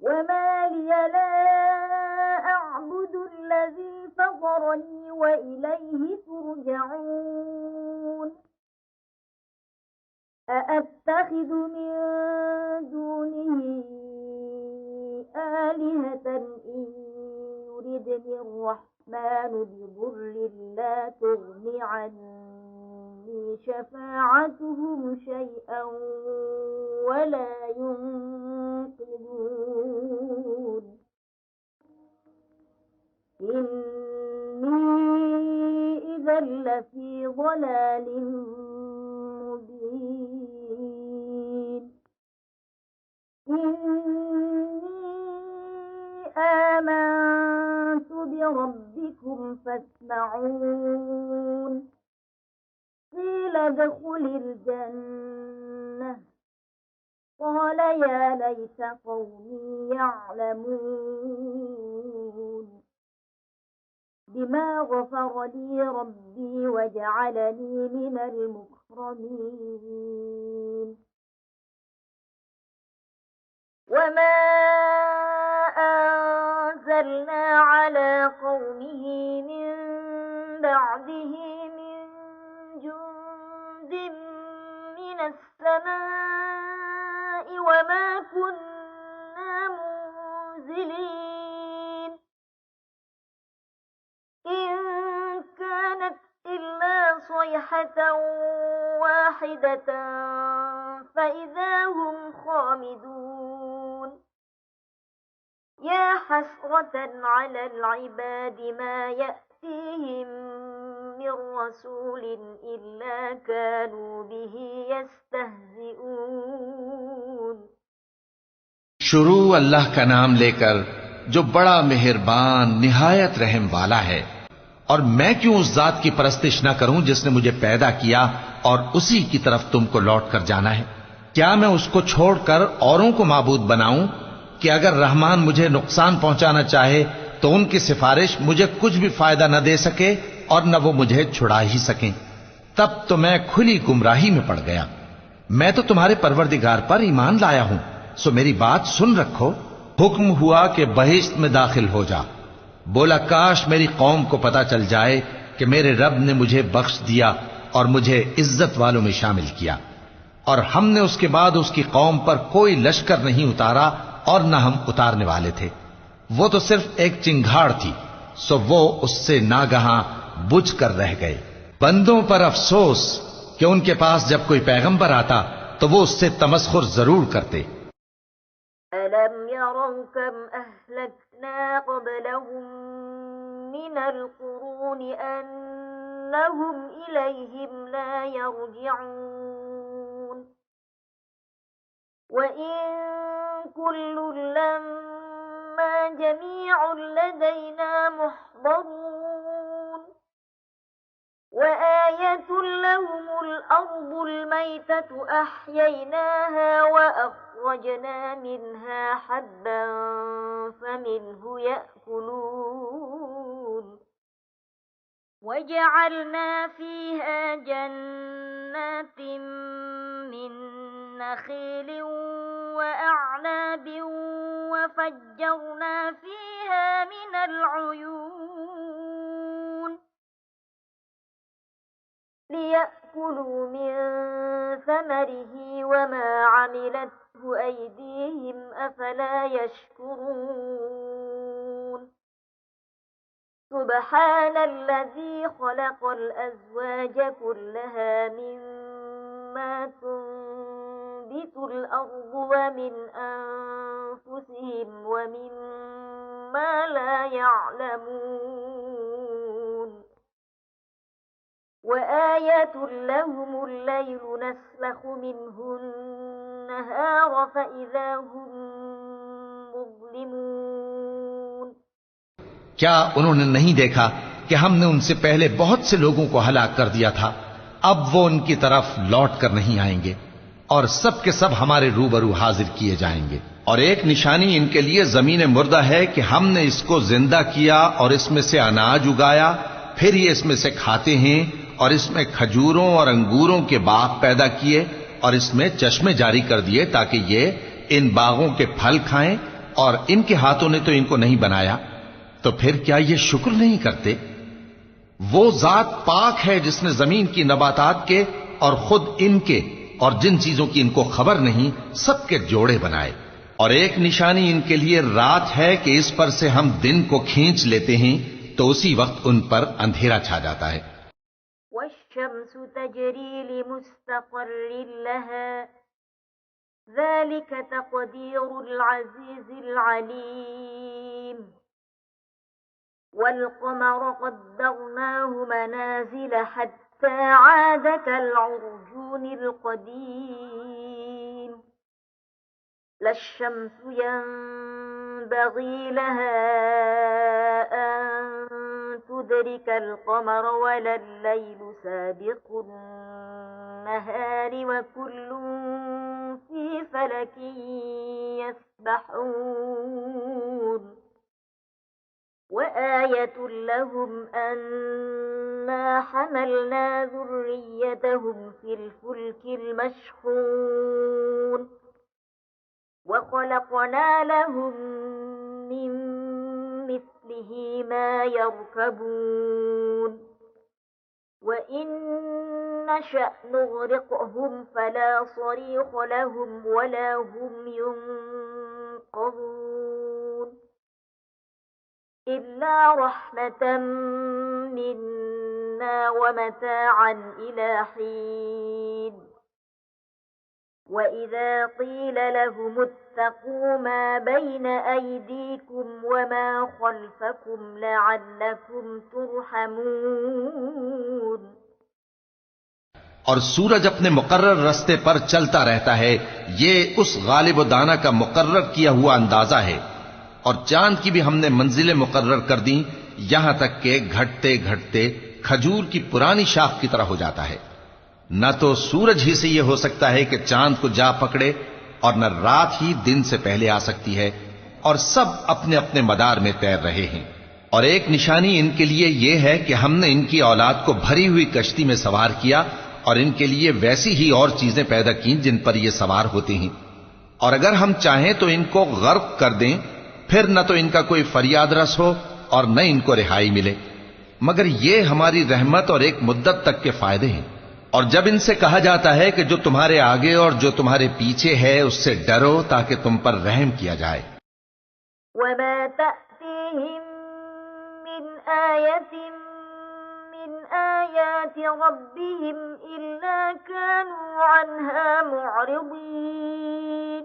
وما لي لا أعبد الذي فطرني وإليه ترجعون أأتخذ من دونه آلهة إن يردني الرحمن بضر لا تغن عني شفاعتهم شيئا ولا ينقذون إني إذا لفي ضلال مبين إني آمنت بربكم فاسمعون قيل ادخل الجنة قال يا ليت قومي يعلمون بما غفر لي ربي وجعلني من المكرمين وما أنزلنا على قومه من بعده من جند من السماء وما كنا منزلين إن كانت إلا صيحة واحدة فإذا هم خامدون يا حسرة على العباد ما يأتيهم من رسول إلا كانوا به يستهزئون शुरू अल्लाह का नाम लेकर जो बड़ा मेहरबान निहायत रहम वाला है। और मैं क्यों उस जात की परस्तिश न करूं जिसने मुझे पैदा किया और उसी की तरफ तुमको लौट कर जाना है। क्या मैं उसको छोड़कर औरों को माबूद बनाऊं कि अगर रहमान मुझे नुकसान पहुंचाना चाहे तो उनकी सिफारिश मुझे कुछ भी फायदा न दे सके और न वो मुझे छुड़ा ही सके। तब तो मैं खुली गुमराही में पड़ गया। मैं तो तुम्हारे परवरदिगार पर ईमान लाया हूं, सो मेरी बात सुन रखो। हुक्म हुआ कि बहिश्त में दाखिल हो जा। बोला काश मेरी कौम को पता चल जाए कि मेरे रब ने मुझे बख्श दिया और मुझे इज्जत वालों में शामिल किया, और हमने उसके बाद उसकी कौम पर कोई लश्कर नहीं उतारा और न हम उतारने वाले थे। वो तो सिर्फ एक चिंगाड़ थी, सो वो उससे नागहां बुझ कर रह गए। बंदों पर अफसोस कि उनके पास जब कोई पैगंबर आता तो वो उससे तमस्खुर जरूर करते। ألم يروا كم أهلكنا قبلهم من القرون أنهم إليهم لا يرجعون وإن كل لما جميع لدينا محضرون وآية لهم الأرض الميتة أحييناها وأخرجنا منها حبا فمنه يأكلون وجعلنا فيها جنات من نخيل وأعناب وفجرنا فيها من العيون ليأكلوا من ثمره وما عملته أيديهم أفلا يشكرون سبحان الذي خلق الأزواج كلها مما تنبت الأرض ومن أنفسهم ومما لا يعلمون وآية لهم الليل نسلخ منه النهار فإذا هم مظلمون क्या उन्होंने नहीं देखा कि हमने उनसे पहले बहुत से लोगों को हलाक कर दिया था। अब वो उनकी तरफ लौट कर नहीं आएंगे और सब के सब हमारे रूबरू हाजिर किए जाएंगे। और एक निशानी इनके लिए जमीन मुर्दा है कि हमने इसको जिंदा किया और इसमें से अनाज उगाया, फिर ये इसमें से खाते हैं, और इसमें खजूरों और अंगूरों के बाग पैदा किए और इसमें चश्मे जारी कर दिए ताकि ये इन बागों के फल खाएं और इनके हाथों ने तो इनको नहीं बनाया, तो फिर क्या ये शुक्र नहीं करते? वो जात पाक है जिसने जमीन की नबातात के और खुद इनके और जिन चीजों की इनको खबर नहीं सबके जोड़े बनाए। और एक निशानी इनके लिए रात है कि इस पर से हम दिन को खींच लेते हैं तो उसी वक्त उन पर अंधेरा छा जाता है। वश्शम्सु तजरी लिमुस्तक़र्रिन लहा ज़ालिक तक़दीरुल अज़ीज़िल अलीम वल क़मर क़द्दरनाहु मनाज़िल हत्ता आद कल-उर्जूनिल क़दीम लश्शम्सु यंबग़ी लहा अन तुदरिकल क़मर वलल-लैलु साबिक़ुन नहारि वकुल्लुन फ़ी फ़लकिन यस्बहून वआयतुन लहुम अन्ना हमलना ज़ुर्रिय्यतहुम फ़िल फ़ुल्किल मशहून वख़लक़ना लहुम मिन मिस्लिही मा यरकबून वइन नशअ नुग़रिक़हुम फ़ला صरीख़ लहुम वला हुम युनक़ज़ून इल्ला रहमतन मिन्ना वमताअन इला हीन وإذا قيل لهم اتقوا ما بين أيديكم وما خلفكم لعلكم ترحمون। और सूरज अपने मुकर्रर रास्ते पर चलता रहता है, ये उस गालिब व दाना का मुकर्रर किया हुआ अंदाजा है। और चांद की भी हमने मंजिलें मुकर्रर कर दी, यहां तक के घटते घटते खजूर की पुरानी शाख की तरह हो जाता है। न तो सूरज ही से यह हो सकता है कि चांद को जा पकड़े, और न रात ही दिन से पहले आ सकती है, और सब अपने अपने मदार में तैर रहे हैं। और एक निशानी इनके लिए यह है कि हमने इनकी औलाद को भरी हुई कश्ती में सवार किया और इनके लिए वैसी ही और चीजें पैदा की जिन पर ये सवार होते हैं। और अगर हम चाहें तो इनको गर्क कर दें, फिर न तो इनका कोई फरियाद रस हो और न इनको रिहाई मिले, मगर ये हमारी रहमत और एक मुद्दत तक के फायदे हैं। और जब इनसे कहा जाता है कि जो तुम्हारे आगे और जो तुम्हारे पीछे है उससे डरो ताकि तुम पर रहम किया जाए। वमा तअतीहिम मिन आयतिन मिन आयाति रब्बिहिम इल्ला कानू अन्हा मुअरिदीन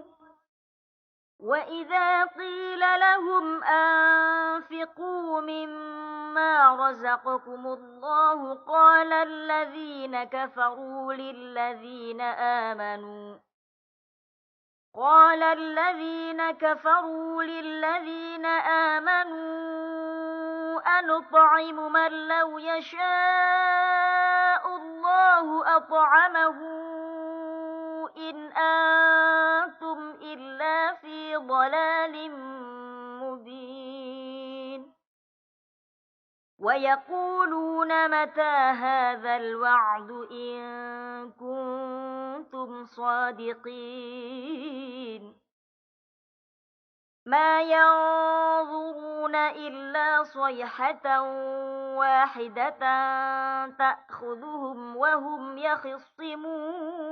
वइज़ा क़ील लहुम अनफ़िक़ू मिम्मा रज़क़कुमुल्लाहु क़ाल الذين كفروا للذين آمنوا أنطعم من لو يشاء الله أطعمه إن أنتم إلا في ضلال مبين ويقولون متى هذا الوعد إن كنتم صادقين ما ينظرون إلا صيحة واحدة تأخذهم وهم يخصمون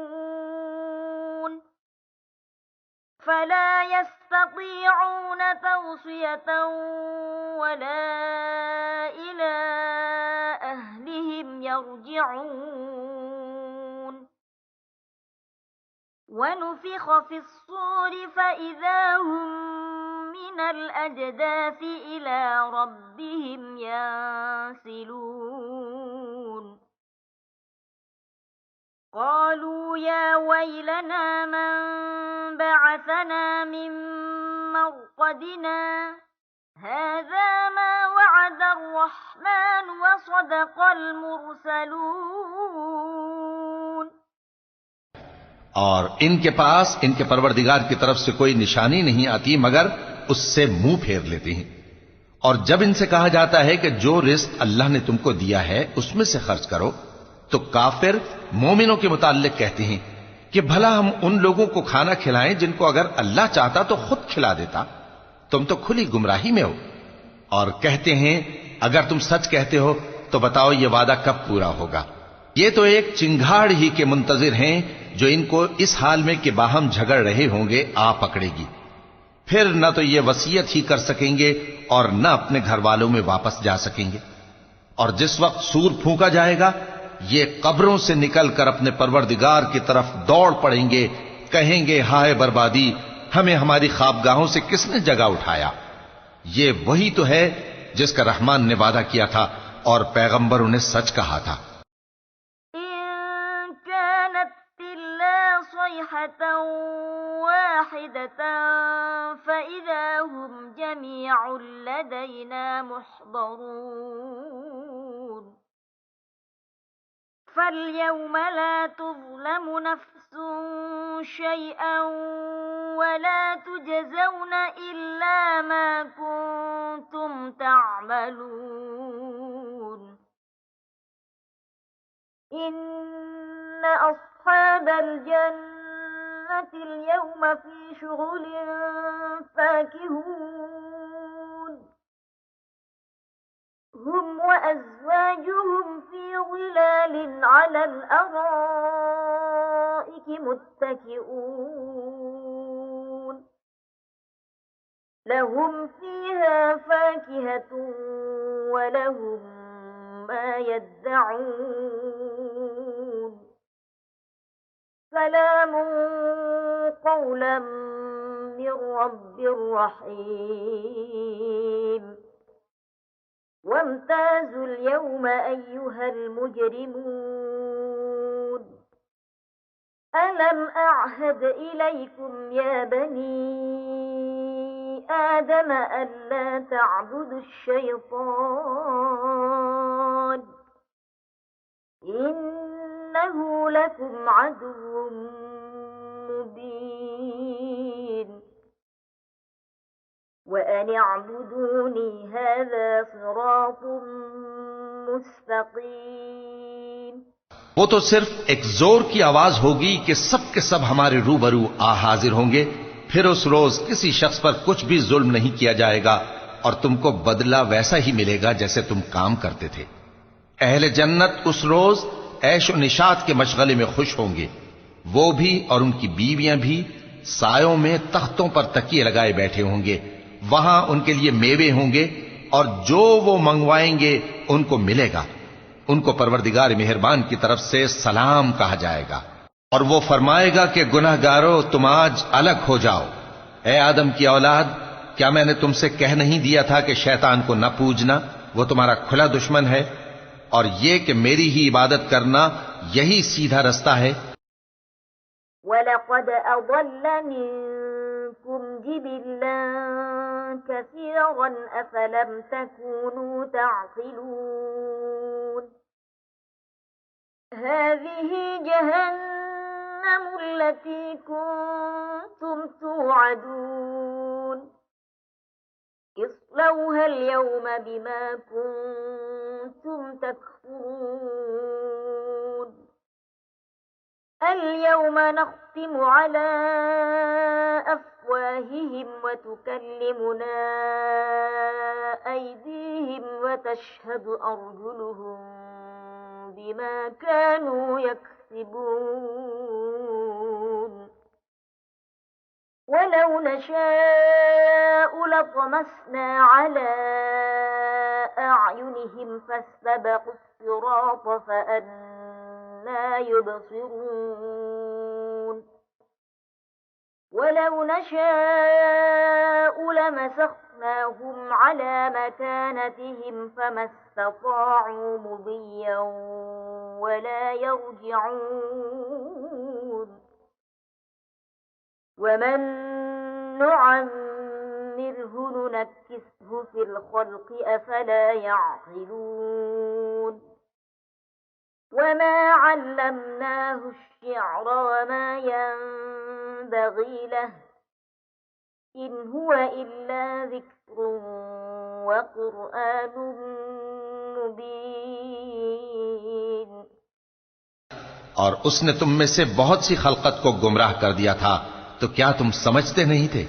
فلا يستطيعون توصية ولا إلى أهلهم يرجعون ونفخ في الصور فإذا هم من الأجداث إلى ربهم ينسلون قالوا يا ويلنا من بعثنا من مرقدنا هذا ما وعد الرحمن وصدق المرسلون। और इनके पास इनके परवरदिगार की तरफ से कोई निशानी नहीं आती मगर उससे मुंह फेर लेते हैं। और जब इनसे कहा जाता है कि जो रिस्क अल्लाह ने तुमको दिया है उसमें से खर्च करो, तो काफिर मोमिनों के मुताल्लिक कहते हैं कि भला हम उन लोगों को खाना खिलाएं जिनको अगर अल्लाह चाहता तो खुद खिला देता। तुम तो खुली गुमराही में हो। और कहते हैं अगर तुम सच कहते हो तो बताओ ये वादा कब पूरा होगा। ये तो एक चिंगाड़ ही के मुंतजिर हैं जो इनको इस हाल में कि बाहम झगड़ रहे होंगे आ पकड़ेगी। फिर न तो ये वसीयत ही कर सकेंगे और न अपने घर वालों में वापस जा सकेंगे। और जिस वक्त सूर फूंका जाएगा ये कब्रों से निकलकर अपने परवरदिगार की तरफ दौड़ पड़ेंगे, कहेंगे हाय बर्बादी, हमें हमारी ख्वाबगाहों से किसने जगा उठाया। ये वही तो है जिसका रहमान ने वादा किया था और पैगंबरों ने सच कहा था। فاليوم لا تظلم نفس شيئا ولا تجزون إلا ما كنتم تعملون إن أصحاب الجنة اليوم في شغل فاكهون هم وأزواجهم في ظلال على الأرائك متكئون لهم فيها فاكهة ولهم ما يدعون سلام قولا من رب رحيم وامتازوا اليوم أيها المجرمون ألم أعهد إليكم يا بني آدم ألا تعبدوا الشيطان إنه لكم عدو مبين وأن اعبدوني هذا صراط मुस्तकीम। वो तो सिर्फ एक जोर की आवाज होगी कि सब के सब हमारे रूबरू आ हाजिर होंगे। फिर उस रोज किसी शख्स पर कुछ भी जुल्म नहीं किया जाएगा और तुमको बदला वैसा ही मिलेगा जैसे तुम काम करते थे। अहले जन्नत उस रोज ऐशो निशात के मशगले में खुश होंगे, वो भी और उनकी बीवियां भी सायों में तख्तों पर तकिए लगाए बैठे होंगे। वहां उनके लिए मेवे होंगे और जो वो मंगवाएंगे उनको मिलेगा। उनको परवरदिगार मेहरबान की तरफ से सलाम कहा जाएगा और वो फरमाएगा कि गुनहगारों तुम आज अलग हो जाओ। ए आदम की औलाद, क्या मैंने तुमसे कह नहीं दिया था कि शैतान को न पूजना, वो तुम्हारा खुला दुश्मन है, और ये कि मेरी ही इबादत करना यही सीधा रास्ता है। वलक़द अज़ल्ल मिनकुम जिबिल्लन कसीरन अफलम तकूनू तअक़िलून हाज़िही जहन्नमु अल्लती कुन्तुम तुअदून इस्लौहा अल-यौम बिमा कुन्तुम तकफुरून اليوم نختم على أفواههم وتكلمنا أيديهم وتشهد أرجلهم بما كانوا يكسبون ولو نشاء لطمسنا على أعينهم فاستبقوا الصراط فأنى يبصرون ولو نشاء لمسخناهم على مكانتهم فما استطاعوا مضيا ولا يرجعون ومن نعمره ننكسه في الخلق أفلا يعقلون وما علمناه الشعر وما ينبغي له إن هو إلا ذكر وقرآن मुबीन। और उसने तुम में से बहुत सी खलकत को गुमराह कर दिया था, तो क्या तुम समझते नहीं थे?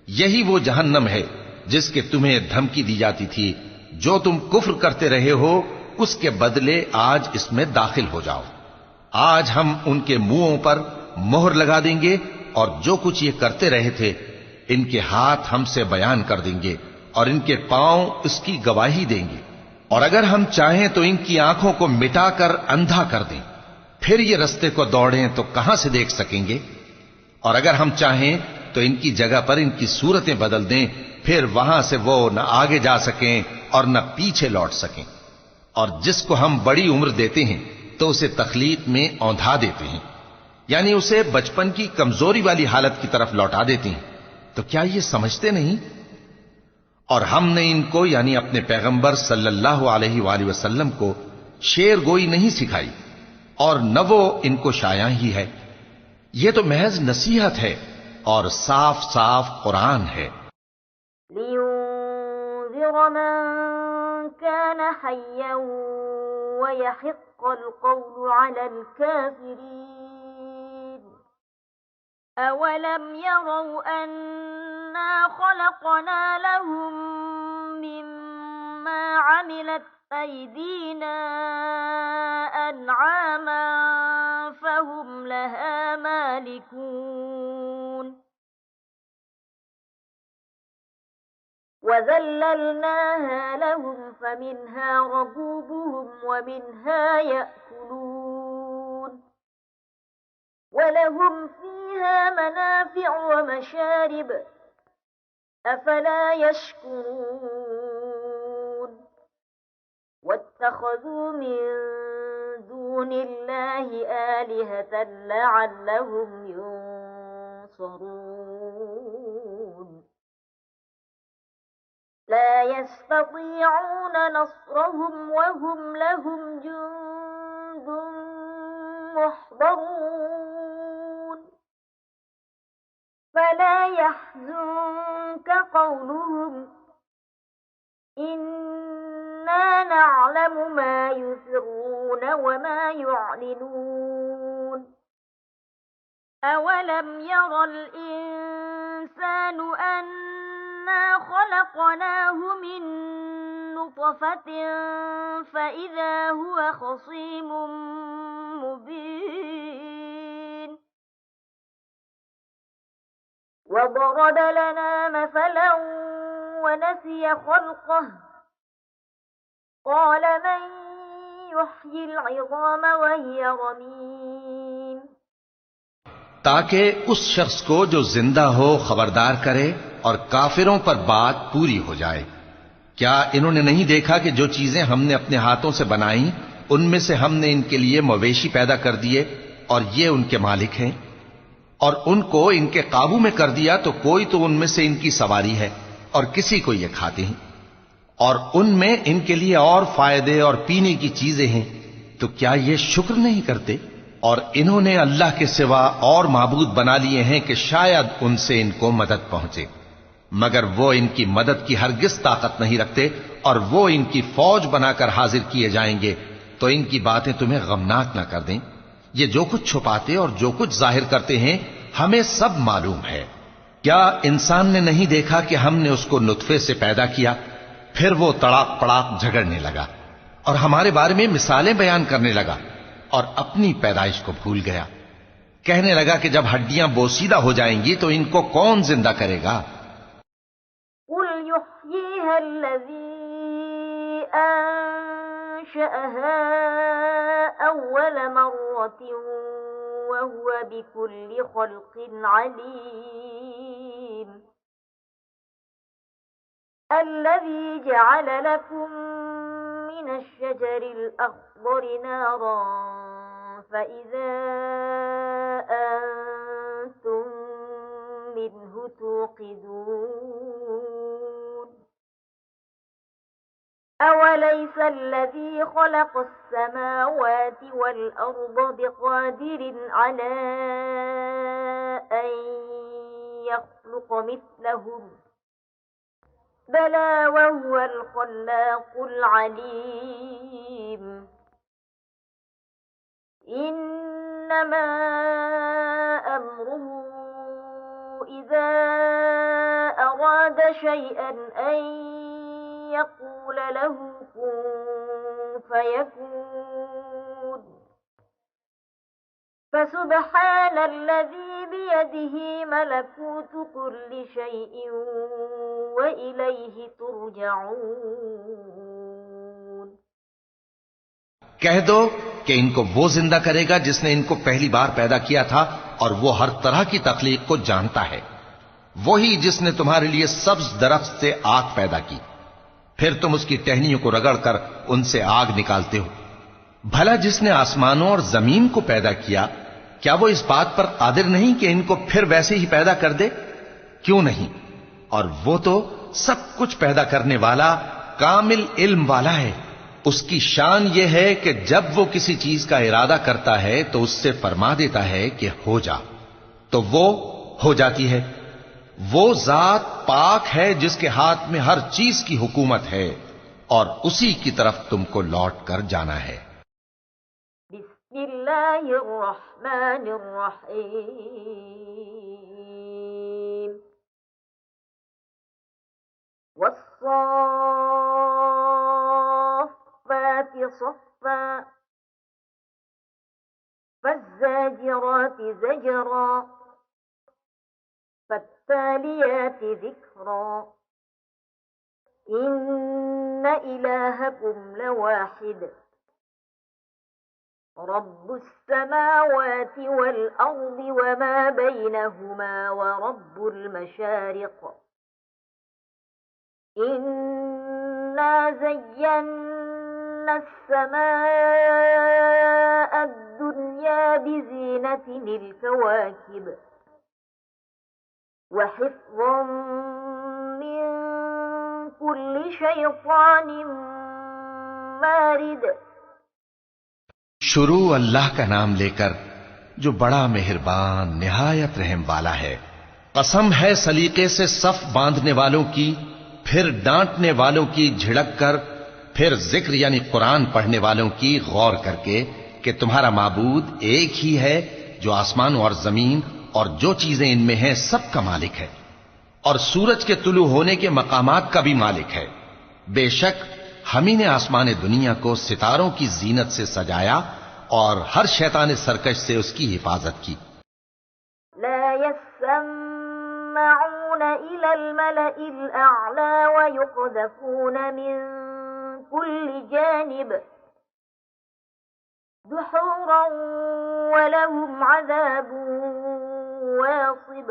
यही वो जहन्नम है जिसके तुम्हें धमकी दी जाती थी। जो तुम कुफ्र करते रहे हो उसके बदले आज इसमें दाखिल हो जाओ। आज हम उनके मुंहों पर मोहर लगा देंगे और जो कुछ ये करते रहे थे इनके हाथ हमसे बयान कर देंगे और इनके पांव इसकी गवाही देंगे। और अगर हम चाहें तो इनकी आंखों को मिटाकर अंधा कर दें, फिर ये रस्ते को दौड़ें तो कहां से देख सकेंगे। और अगर हम चाहें तो इनकी जगह पर इनकी सूरतें बदल दें, फिर वहां से वो न आगे जा सकें और न पीछे लौट सकें। और जिसको हम बड़ी उम्र देते हैं तो उसे तखलीक में औंधा देते हैं, यानी उसे बचपन की कमजोरी वाली हालत की तरफ लौटा देते हैं। तो क्या ये समझते नहीं? और हमने इनको यानी अपने पैगंबर सल्लल्लाहु अलैहि वसल्लम को शेर गोई नहीं सिखाई और न वो इनको शाया ही है। ये तो महज नसीहत है और साफ साफ कुरान है। लियुंज़िर मन कान हय्यन व यहिक़्क़ल क़ौलु अलल काफ़िरीन अवलम यरौ अन्ना ख़लक़ना लहुम मिम्मा अमिलत अयदीना अनआमा फहुम लहा मालिकून वज़ल्ललनाहा लहुम फमिन्हा रकूबुहुम वमिन्हा यअकुलून वलहुम फीहा मनाफ़िअ वमशारिब अफ़ला यशकुरून वत्तख़ज़ू मिन दूनिल्लाहि आलिहतन लअल्लहुम युनसरून ला यस्ततीऊन नस्रहुम वहुम लहुम जुन्दुन मुहज़रून फला यहज़ुनक क़ौलुहुम इन्ना नअलमु मा युसिर्रून वमा युअलिनून अवलम यरल इंसानु अन्ना खलक़नाहु मिन नुतफ़तिन फ़इज़ा हुवा ख़सीमुम मुबीन वضرب لنا مثلا ونسي خلقه قال من يحيي العظام وهي رميم ताकि उस शख्स को जो जिंदा हो खबरदार करे और काफिरों पर बात पूरी हो जाए। क्या इन्होंने नहीं देखा कि जो चीजें हमने अपने हाथों से बनाई उनमें से हमने इनके लिए मवेशी पैदा कर दिए और ये उनके मालिक हैं, और उनको इनके काबू में कर दिया तो कोई तो उनमें से इनकी सवारी है और किसी को ये खाते हैं, और उनमें इनके लिए और फायदे और पीने की चीजें हैं। तो क्या ये शुक्र नहीं करते? और इन्होंने अल्लाह के सिवा और माबूद बना लिए हैं कि शायद उनसे इनको मदद पहुंचे, मगर वो इनकी मदद की हरगिज ताकत नहीं रखते और वो इनकी फौज बनाकर हाजिर किए जाएंगे। तो इनकी बातें तुम्हें गमनाक ना कर दें। ये जो कुछ छुपाते और जो कुछ जाहिर करते हैं हमें सब मालूम है। क्या इंसान ने नहीं देखा कि हमने उसको नुत्फे से पैदा किया, फिर वो तड़ाक पड़ाक झगड़ने लगा और हमारे बारे में मिसालें बयान करने लगा और अपनी पैदाइश को भूल गया। कहने लगा कि जब हड्डियां बोसीदा हो जाएंगी तो इनको कौन जिंदा करेगा? कुल युह्यीहा अल्लज़ी अंशअहा अव्वल मर्रतिन व हुवा बिकुल्लि खल्क़िन अलीम अल्लज़ी जअल लकुम मिनश शजरिल अख़्ضर नारन फ़इज़ा अंतुम मिन्हु तूक़िदून أوليس الذي خلق السماوات والأرض بقادر على أن يخلق مثلهم بلى وهو الخلاق العليم إنما أمره إذا أراد شيئا أن يقول له كن فيكون فسبحان الذي بيده ملكوت كل شيء وإليه ترجعون। कह दो कि इनको वो जिंदा करेगा जिसने इनको पहली बार पैदा किया था और वो हर तरह की तकलीफ को जानता है। वही जिसने तुम्हारे लिए सब्ज दरख्त से आग पैदा की, फिर तुम उसकी टहनियों को रगड़कर उनसे आग निकालते हो। भला जिसने आसमानों और जमीन को पैदा किया, क्या वो इस बात पर कादिर नहीं कि इनको फिर वैसे ही पैदा कर दे? क्यों नहीं? और वो तो सब कुछ पैदा करने वाला, कामिल इल्म वाला है। उसकी शान यह है कि जब वो किसी चीज का इरादा करता है तो उससे फरमा देता है कि हो जा, तो वो हो जाती है। वो जात पाक है जिसके हाथ में हर चीज की हुकूमत है और उसी की तरफ तुमको लौट कर जाना है। बिस्मिल्लाहिर्रहमानिर्रहीम। वस्साफ़ाति सफ़्फ़ा फज़्ज़ाजिराति ज़जरा فالتاليات ذكرا إن إلهكم لواحد رب السماوات والأرض وما بينهما ورب المشارق إنا زينا السماء الدنيا بزينة الكواكب وحفظا من كل شيطان مارد। शुरू अल्लाह का नाम लेकर जो बड़ा मेहरबान निहायत रहम वाला है। कसम है सलीके से सफ बांधने वालों की, फिर डांटने वालों की झिड़क कर, फिर जिक्र यानी कुरान पढ़ने वालों की गौर करके कि तुम्हारा माबूद एक ही है जो आसमान और जमीन और जो चीजें इनमें हैं सबका मालिक है, और सूरज के तुलू होने के मकामात का भी मालिक है। बेशक हम ही ने आसमान दुनिया को सितारों की जीनत से सजाया और हर शैतान सरकश से उसकी हिफाजत की। ला यस्मऊन इलल मलइल अअला व युक़दफून मिन कुल्लि जानिब दुहूरन व लहुम अज़ाबुन वासिब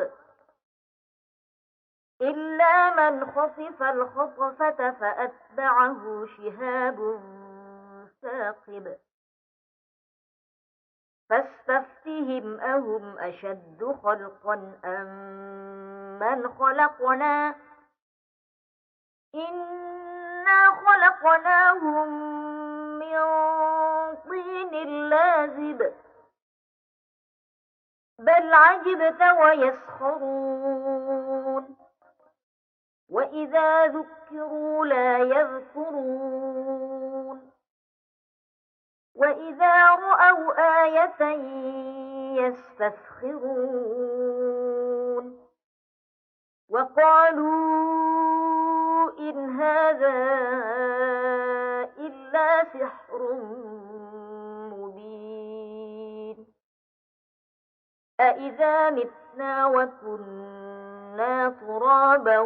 إلا من خطف الخطفة فأتبعه شهاب ثاقب فاستفتهم أهم أشد خلقا أم من خلقنا إنا خلقناهم من طين لازب بل عجبت ويسخرون وإذا ذكروا لا يذكرون وإذا رأوا آية يستسخرون وقالوا إن هذا إلا سحر مبين أإذا متنا وكنا ترابا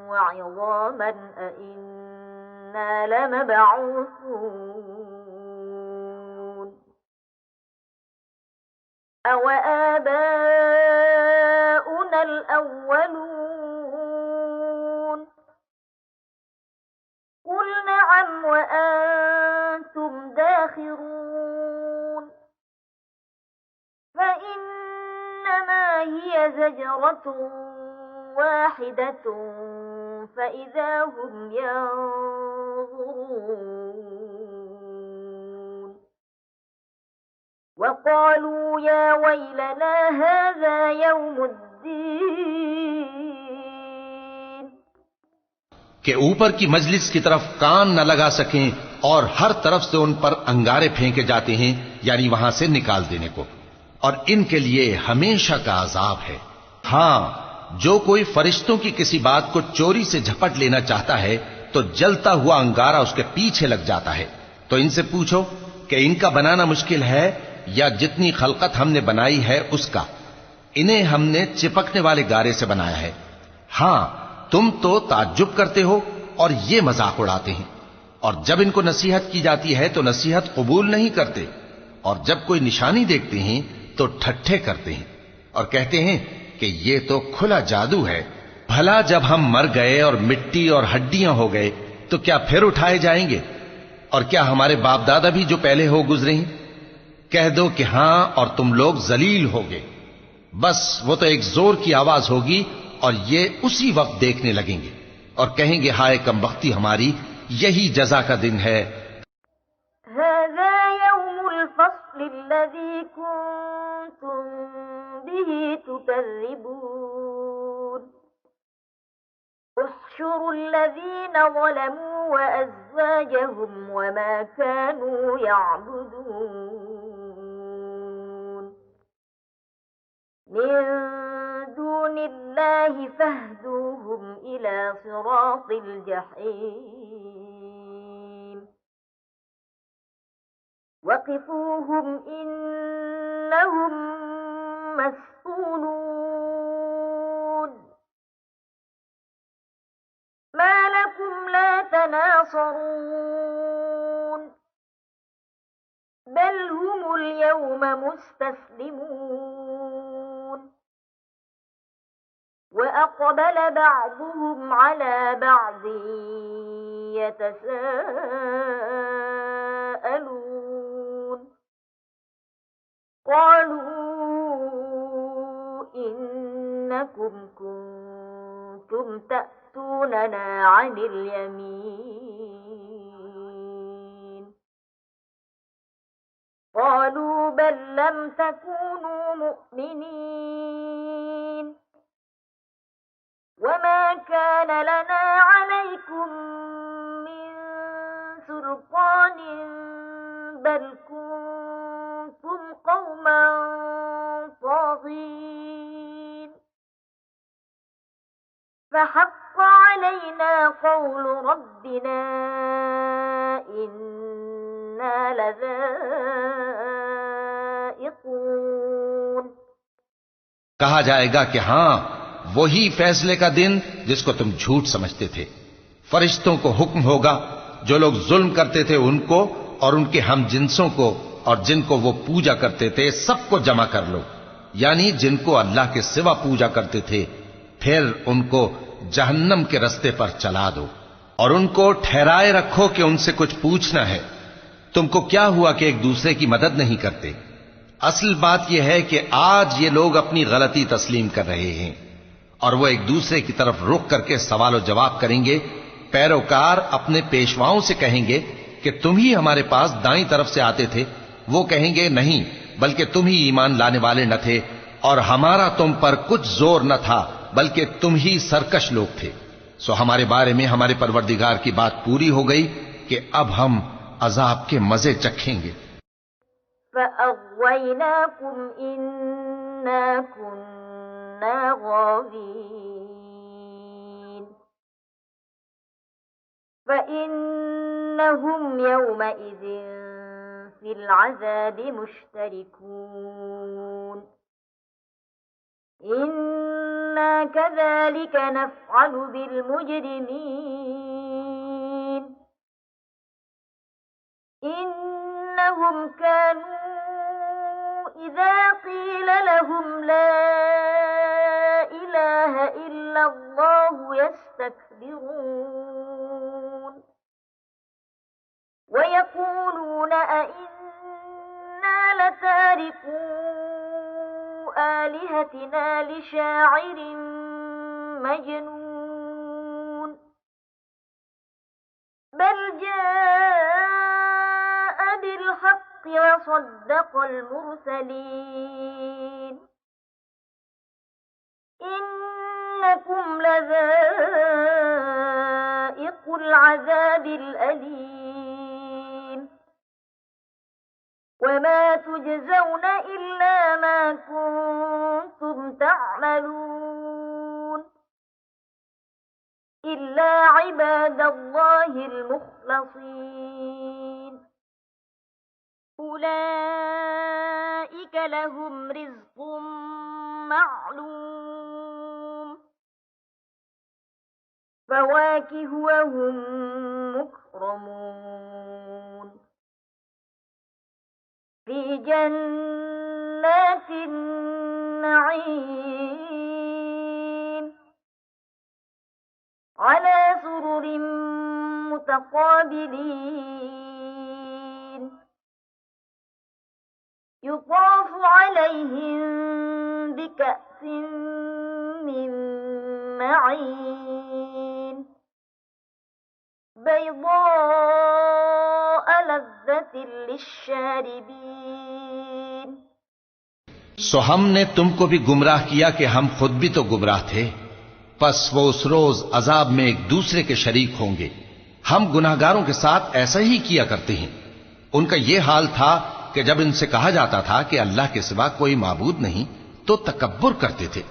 وعظاما أإنا لمبعوثون أوآباؤنا الأولون قل نعم وأنتم داخرون فإنما هي زجرة واحدة فإذا هم ينظرون وقالوا يا ويلنا هذا يوم الدين कि ऊपर की मजलिस की तरफ कान न लगा सकें और हर तरफ से उन पर अंगारे फेंके जाते हैं, यानी वहां से निकाल देने को, और इनके लिए हमेशा का अजाब है। हां, जो कोई फरिश्तों की किसी बात को चोरी से झपट लेना चाहता है तो जलता हुआ अंगारा उसके पीछे लग जाता है। तो इनसे पूछो कि इनका बनाना मुश्किल है या जितनी खलकत हमने बनाई है उसका। इन्हें हमने चिपकने वाले गारे से बनाया है। हां, तुम तो ताज्जुब करते हो और ये मजाक उड़ाते हैं। और जब इनको नसीहत की जाती है तो नसीहत कबूल नहीं करते, और जब कोई निशानी देखते हैं तो ठट्ठे करते हैं और कहते हैं कि ये तो खुला जादू है। भला जब हम मर गए और मिट्टी और हड्डियां हो गए तो क्या फिर उठाए जाएंगे? और क्या हमारे बाप दादा भी जो पहले हो गुजरे हैं? कह दो कि हां, और तुम लोग जलील होगे। बस वो तो एक जोर की आवाज होगी और ये उसी वक्त देखने लगेंगे और कहेंगे, हाय कमबख्ती हमारी, यही जजा का दिन है। هذا يوم الفصل الذي كنتم به تكذبون احشروا الذين ظلموا وأزواجهم وما كانوا يعبدون من دون الله فاهدوهم إلى صراط الجحيم وقفوهم إنهم مسئولون ما لكم لا تناصرون بل هم اليوم مستسلمون وأقبل بعضهم على بعض يتساءلون قالوا إنكم كنتم تأتوننا عن اليمين قالوا بل لم تكونوا مؤمنين وما كان لنا عليكم من سلطان بل كنتم قوما طاغين فحق علينا قول ربنا إنا لذائقون। कहा जाएगा कि हां, वही फैसले का दिन जिसको तुम झूठ समझते थे। फरिश्तों को हुक्म होगा जो लोग जुल्म करते थे उनको और उनके हम जिन्सों को और जिनको वो पूजा करते थे सबको जमा कर लो, यानी जिनको अल्लाह के सिवा पूजा करते थे, फिर उनको जहन्नम के रस्ते पर चला दो और उनको ठहराए रखो कि उनसे कुछ पूछना है। तुमको क्या हुआ कि एक दूसरे की मदद नहीं करते? असल बात यह है कि आज ये लोग अपनी गलती तस्लीम कर रहे हैं और वो एक दूसरे की तरफ रुख करके सवाल जवाब करेंगे। पैरोकार अपने पेशवाओं से कहेंगे कि तुम ही हमारे पास दाईं तरफ से आते थे। वो कहेंगे, नहीं, बल्कि तुम ही ईमान लाने वाले न थे और हमारा तुम पर कुछ जोर न था, बल्कि तुम ही सरकश लोग थे। सो हमारे बारे में हमारे परवरदिगार की बात पूरी हो गई कि अब हम अजाब के मजे चखेंगे। فأغويناكم إنا كنا غاوين فإنهم يومئذ في العذاب مشتركون إنا كذلك نفعل بالمجرمين إنهم كانوا إذا قيل لهم لا إله إلا الله يستكبرون ويقولون أئنا لتاركو آلهتنا لشاعر مجنون بل جاء بالحق وصدق المرسلين إنكم لذائق العذاب الأليم وما تجزون إلا ما كنتم تعملون يعملون إلا عباد الله المخلصين أولئك لهم رزق معلوم فواكه وهم مكرمون في جنات النعيم على سرر متقابلين يطاف عليهم بكأس من معين بيضاء لذة للشاربين सो हमने तुमको भी गुमराह किया कि हम खुद भी तो गुमराह थे। पस वो उस रोज अजाब में एक दूसरे के शरीक होंगे। हम गुनाहगारों के साथ ऐसा ही किया करते हैं। उनका यह हाल था कि जब इनसे कहा जाता था कि अल्लाह के सिवा कोई माबूद नहीं, तो तकब्बुर करते थे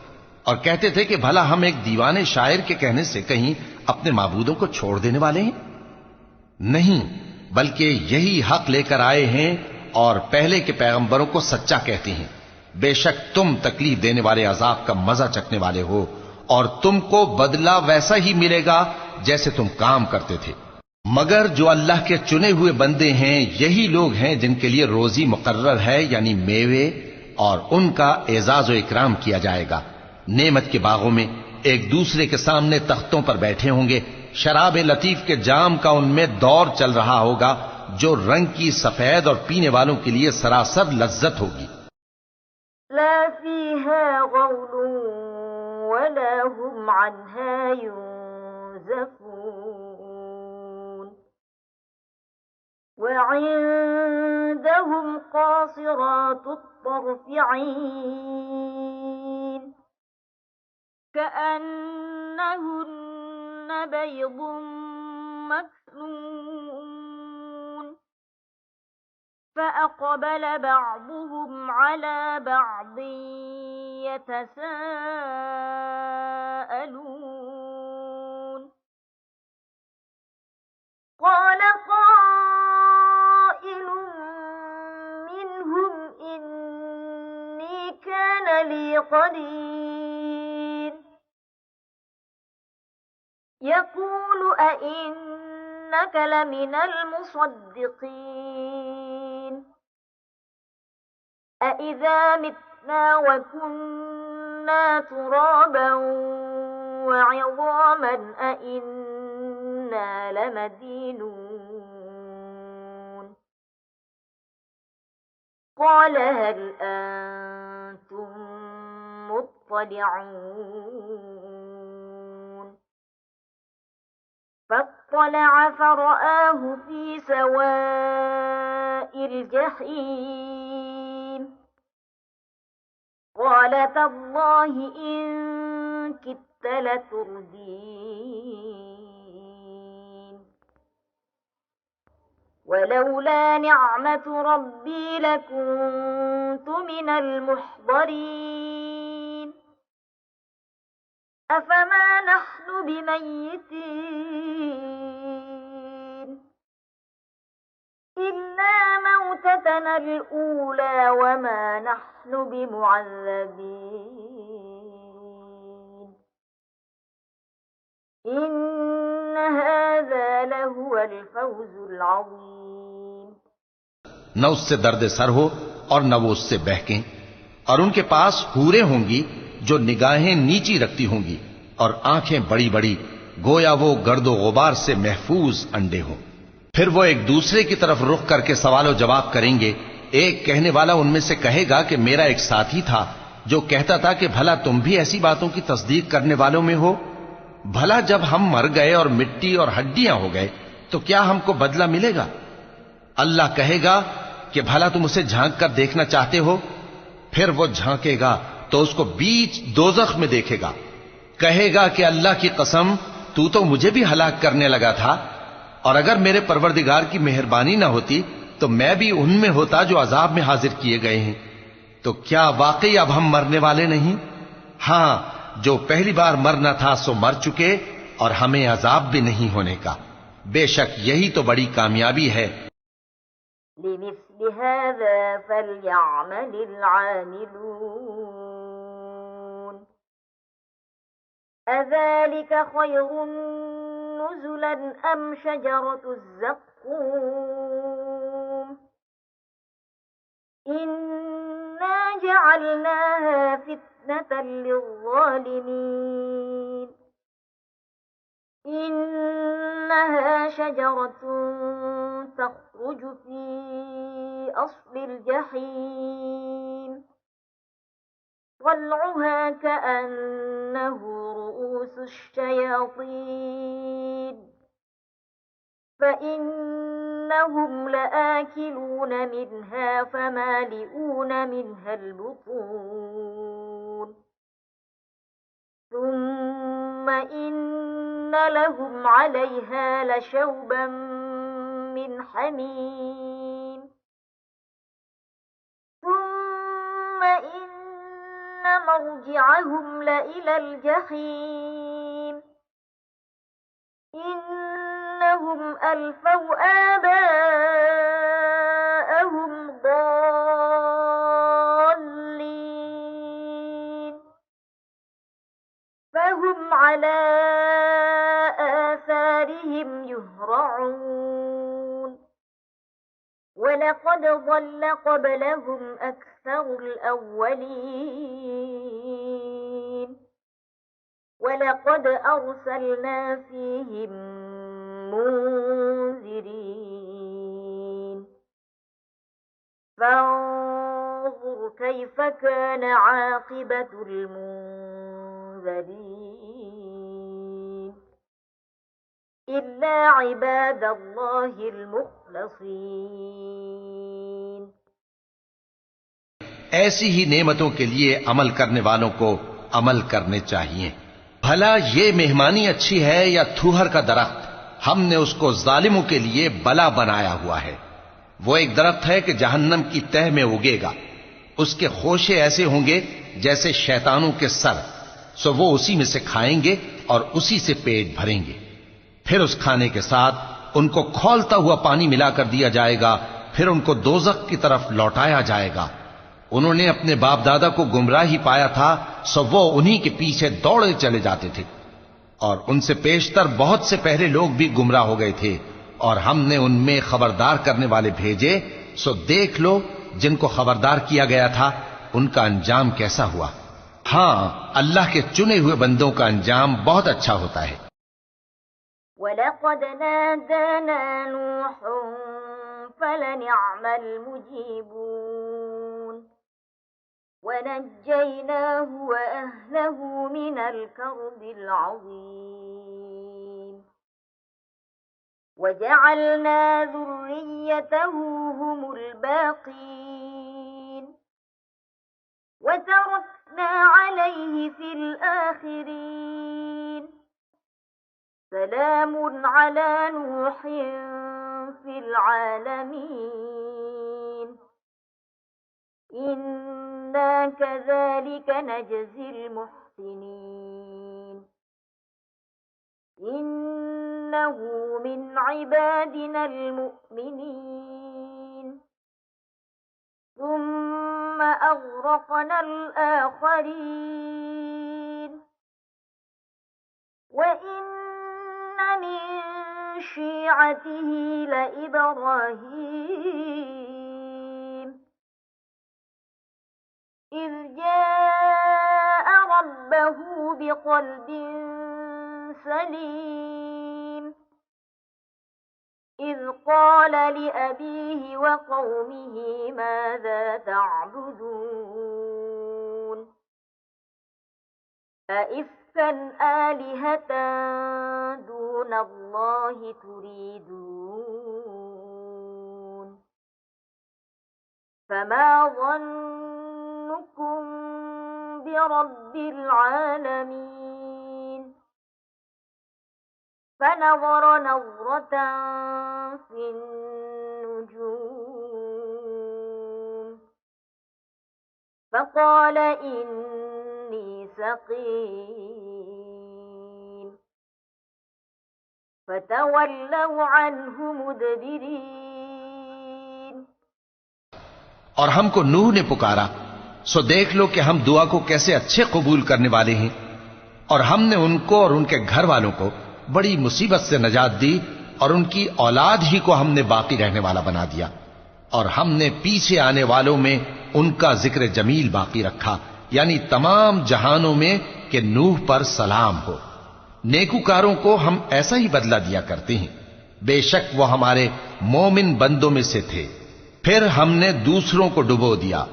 और कहते थे कि भला हम एक दीवाने शायर के कहने से कहीं अपने माबूदों को छोड़ देने वाले हैं? नहीं, बल्कि यही हक लेकर आए हैं और पहले के पैगंबरों को सच्चा कहते हैं। बेशक तुम तकलीफ देने वाले अजाब का मजा चखने वाले हो और तुमको बदला वैसा ही मिलेगा जैसे तुम काम करते थे। मगर जो अल्लाह के चुने हुए बंदे हैं यही लोग हैं जिनके लिए रोजी मुकर्रर है, यानी मेवे, और उनका एजाज व इकराम किया जाएगा। नेमत के बागों में एक दूसरे के सामने तख्तों पर बैठे होंगे। शराब लतीफ के जाम का उनमें दौर चल रहा होगा जो रंग की सफेद और पीने वालों के लिए सरासर लज्जत होगी। ला फीहा गौलुन वला हुम अन्हा युंज़फून वइंदहुम क़ासिरातुत तर्फ़ ईन कअन्नहुन्न बैज़ुम मक्नून فأقبل بعضهم على بعض يتساءلون قال قائل منهم إني كان لي قرين يقول أئنك لمن المصدقين أإذا متنا وكنا ترابا وعظاما أإنا لمدينون قال هل أنتم مطلعون فاطلع فرآه في سواء الجحيم قال تالله إن كدت لتردين ولولا نعمة ربي لكنت من المحضرين أفما نحن بميتين إلا موتتنا الأولى وما نحن بمعذبين إن هذا لهو الفوز العظيم न उससे दर्द सर हो और न वो उससे बहकें, और उनके पास हूरें होंगी जो निगाहें नीची रखती होंगी और आंखें बड़ी बड़ी, गोया वो गर्दो गुबार से महफूज अंडे हों। फिर वो एक दूसरे की तरफ रुख करके सवाल जवाब करेंगे। एक कहने वाला उनमें से कहेगा कि मेरा एक साथी था जो कहता था कि भला तुम भी ऐसी बातों की तस्दीक करने वालों में हो? भला जब हम मर गए और मिट्टी और हड्डियां हो गए तो क्या हमको बदला मिलेगा? अल्लाह कहेगा कि भला तुम उसे झांक कर देखना चाहते हो? फिर वो झांकेगा तो उसको बीच दोजख में देखेगा। कहेगा कि अल्लाह की कसम, तू तो मुझे भी हलाक करने लगा था, और अगर मेरे परवरदिगार की मेहरबानी ना होती तो मैं भी उनमें होता जो अजाब में हाजिर किए गए हैं। तो क्या वाकई अब हम मरने वाले नहीं? हां, जो पहली बार मरना था सो मर चुके और हमें अजाब भी नहीं होने का। बेशक यही तो बड़ी कामयाबी है। لمثل هذا فليعمل العاملون أذلك خير نزلا أم شجرة الزقوم إنا جعلناها فتنة للظالمين إنها شجرة تخرج في أصل الجحيم طلعها كأنه رؤوس الشياطين فإنهم لآكلون منها فمالئون منها البطون ثم إن لهم عليها لشوبا من حميم ثم إن مرجعهم لإلى الجحيم إنهم ألفوا آباءهم ضالين فهم على آثارهم يهرعون ولقد ضل قبلهم أكثر الأولين ولقد أرسلنا فيهم منذرين فانظر كيف كان عاقبة المنذرين إلا عباد الله المخلصين ऐसी ही नेमतों के लिए अमल करने वालों को अमल करने चाहिए। भला ये मेहमानी अच्छी है या थूहर का दरख्त? हमने उसको जालिमों के लिए बला बनाया हुआ है। वो एक दरख्त है कि जहन्नम की तह में उगेगा। उसके खोशे ऐसे होंगे जैसे शैतानों के सर, सो वो उसी में से खाएंगे और उसी से पेट भरेंगे। फिर उस खाने के साथ उनको खौलता हुआ पानी मिलाकर दिया जाएगा, फिर उनको दोजख की तरफ लौटाया जाएगा। उन्होंने अपने बाप दादा को गुमराही पाया था, सो वो उन्हीं के पीछे दौड़े चले जाते थे। और उनसे पेशतर बहुत से पहले लोग भी गुमराह हो गए थे, और हमने उनमें खबरदार करने वाले भेजे। सो देख लो जिनको खबरदार किया गया था उनका अंजाम कैसा हुआ। हां, अल्लाह के चुने हुए बंदों का अंजाम बहुत अच्छा होता है। वलक़द नादाना नूह फलनिअमल मुजीबून ونجيناه وأهله من الكرب العظيم وجعلنا ذريته هم الباقين وتركنا عليه في الآخرين سلام على نوح في العالمين إنا كذلك نجزي المحسنين إنه من عبادنا المؤمنين ثم أغرقنا الآخرين وإن من شيعته لإبراهيم إذ جاء ربه بقلب سليم إذ قال لأبيه وقومه ماذا تعبدون أئفكا آلهة دون الله تريدون فما ظنكم برب العالمين فنظر نظرة في النجوم فقال إني سقيم فتولوا عنه مدبرين। और हमको नूह ने पुकारा, सो देख लो कि हम दुआ को कैसे अच्छे कबूल करने वाले हैं। और हमने उनको और उनके घर वालों को बड़ी मुसीबत से नजात दी और उनकी औलाद ही को हमने बाकी रहने वाला बना दिया। और हमने पीछे आने वालों में उनका जिक्र जमील बाकी रखा, यानी तमाम जहानों में कि नूह पर सलाम हो। नेकूकारों को हम ऐसा ही बदला दिया करते हैं, बेशक वो हमारे मोमिन बंदों में से थे। फिर हमने दूसरों को डुबो दिया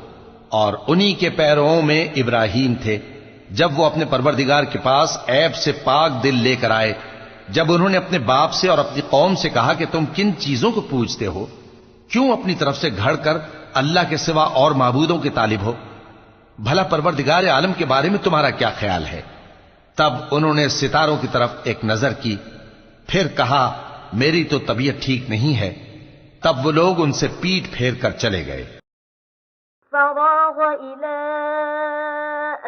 और उन्हीं के पैरों में इब्राहिम थे जब वो अपने परवरदिगार के पास ऐब से पाक दिल लेकर आए, जब उन्होंने अपने बाप से और अपनी कौम से कहा कि तुम किन चीजों को पूजते हो, क्यों अपनी तरफ से घड़ कर अल्लाह के सिवा और माबूदों के तालिब हो, भला परवरदिगार आलम के बारे में तुम्हारा क्या ख्याल है। तब उन्होंने सितारों की तरफ एक नजर की, फिर कहा मेरी तो तबीयत ठीक नहीं है। तब वो लोग उनसे पीठ फेर कर चले गए। फराग़ इला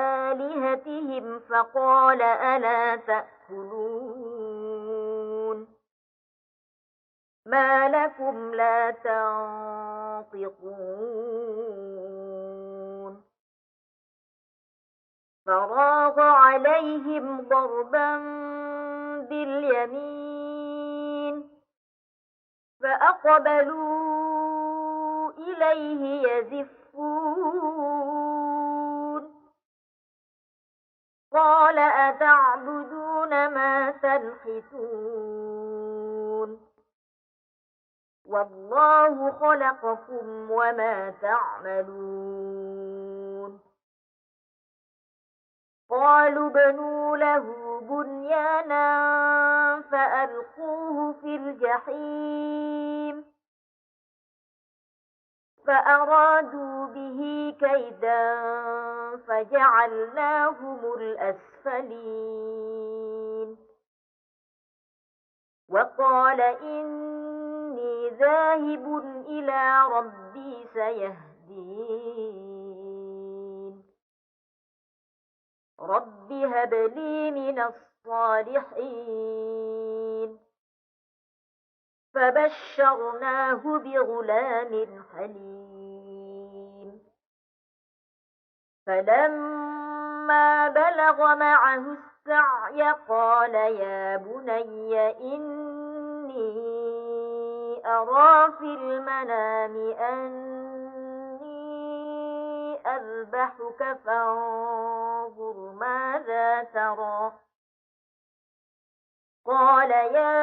आलिहतिहिम फ़क़ाल अला तअकुलून मा लकुम ला तंतिक़ून फराग़ अलैहिम ضربا बिलयमीन فأقبلوا إليه يزفون قال أتعبدون ما تنحتون والله خلقكم وما تعملون قالوا ابنوا له بنيانا فألقوه في الجحيم فأرادوا به كيدا فجعلناهم الأسفلين وقال إني ذاهب إلى ربي سيهدين رب هب لي من الصالحين فبشرناه بغلام حليم فلما بلغ معه السعي قال يا بني إني أرى في المنام أني أذبحك فانظر ماذا ترى قال يا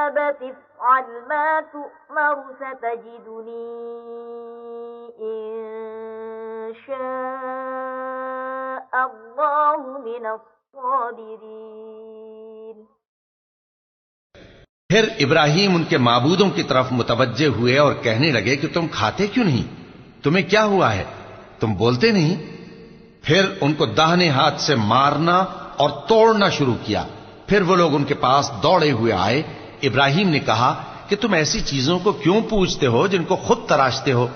أبت افعل ما تؤمر ستجدني إن شاء الله من الصابرين। फिर इब्राहिम उनके माबूदों की तरफ मुतवज्जे हुए और कहने लगे कि तुम खाते क्यों नहीं, तुम्हें क्या हुआ है, तुम बोलते नहीं। फिर उनको दाहिने हाथ से मारना और तोड़ना शुरू किया। फिर वो लोग उनके पास दौड़े हुए आए। इब्राहिम ने कहा कि तुम ऐसी चीजों को क्यों पूजते हो जिनको खुद तराशते हो,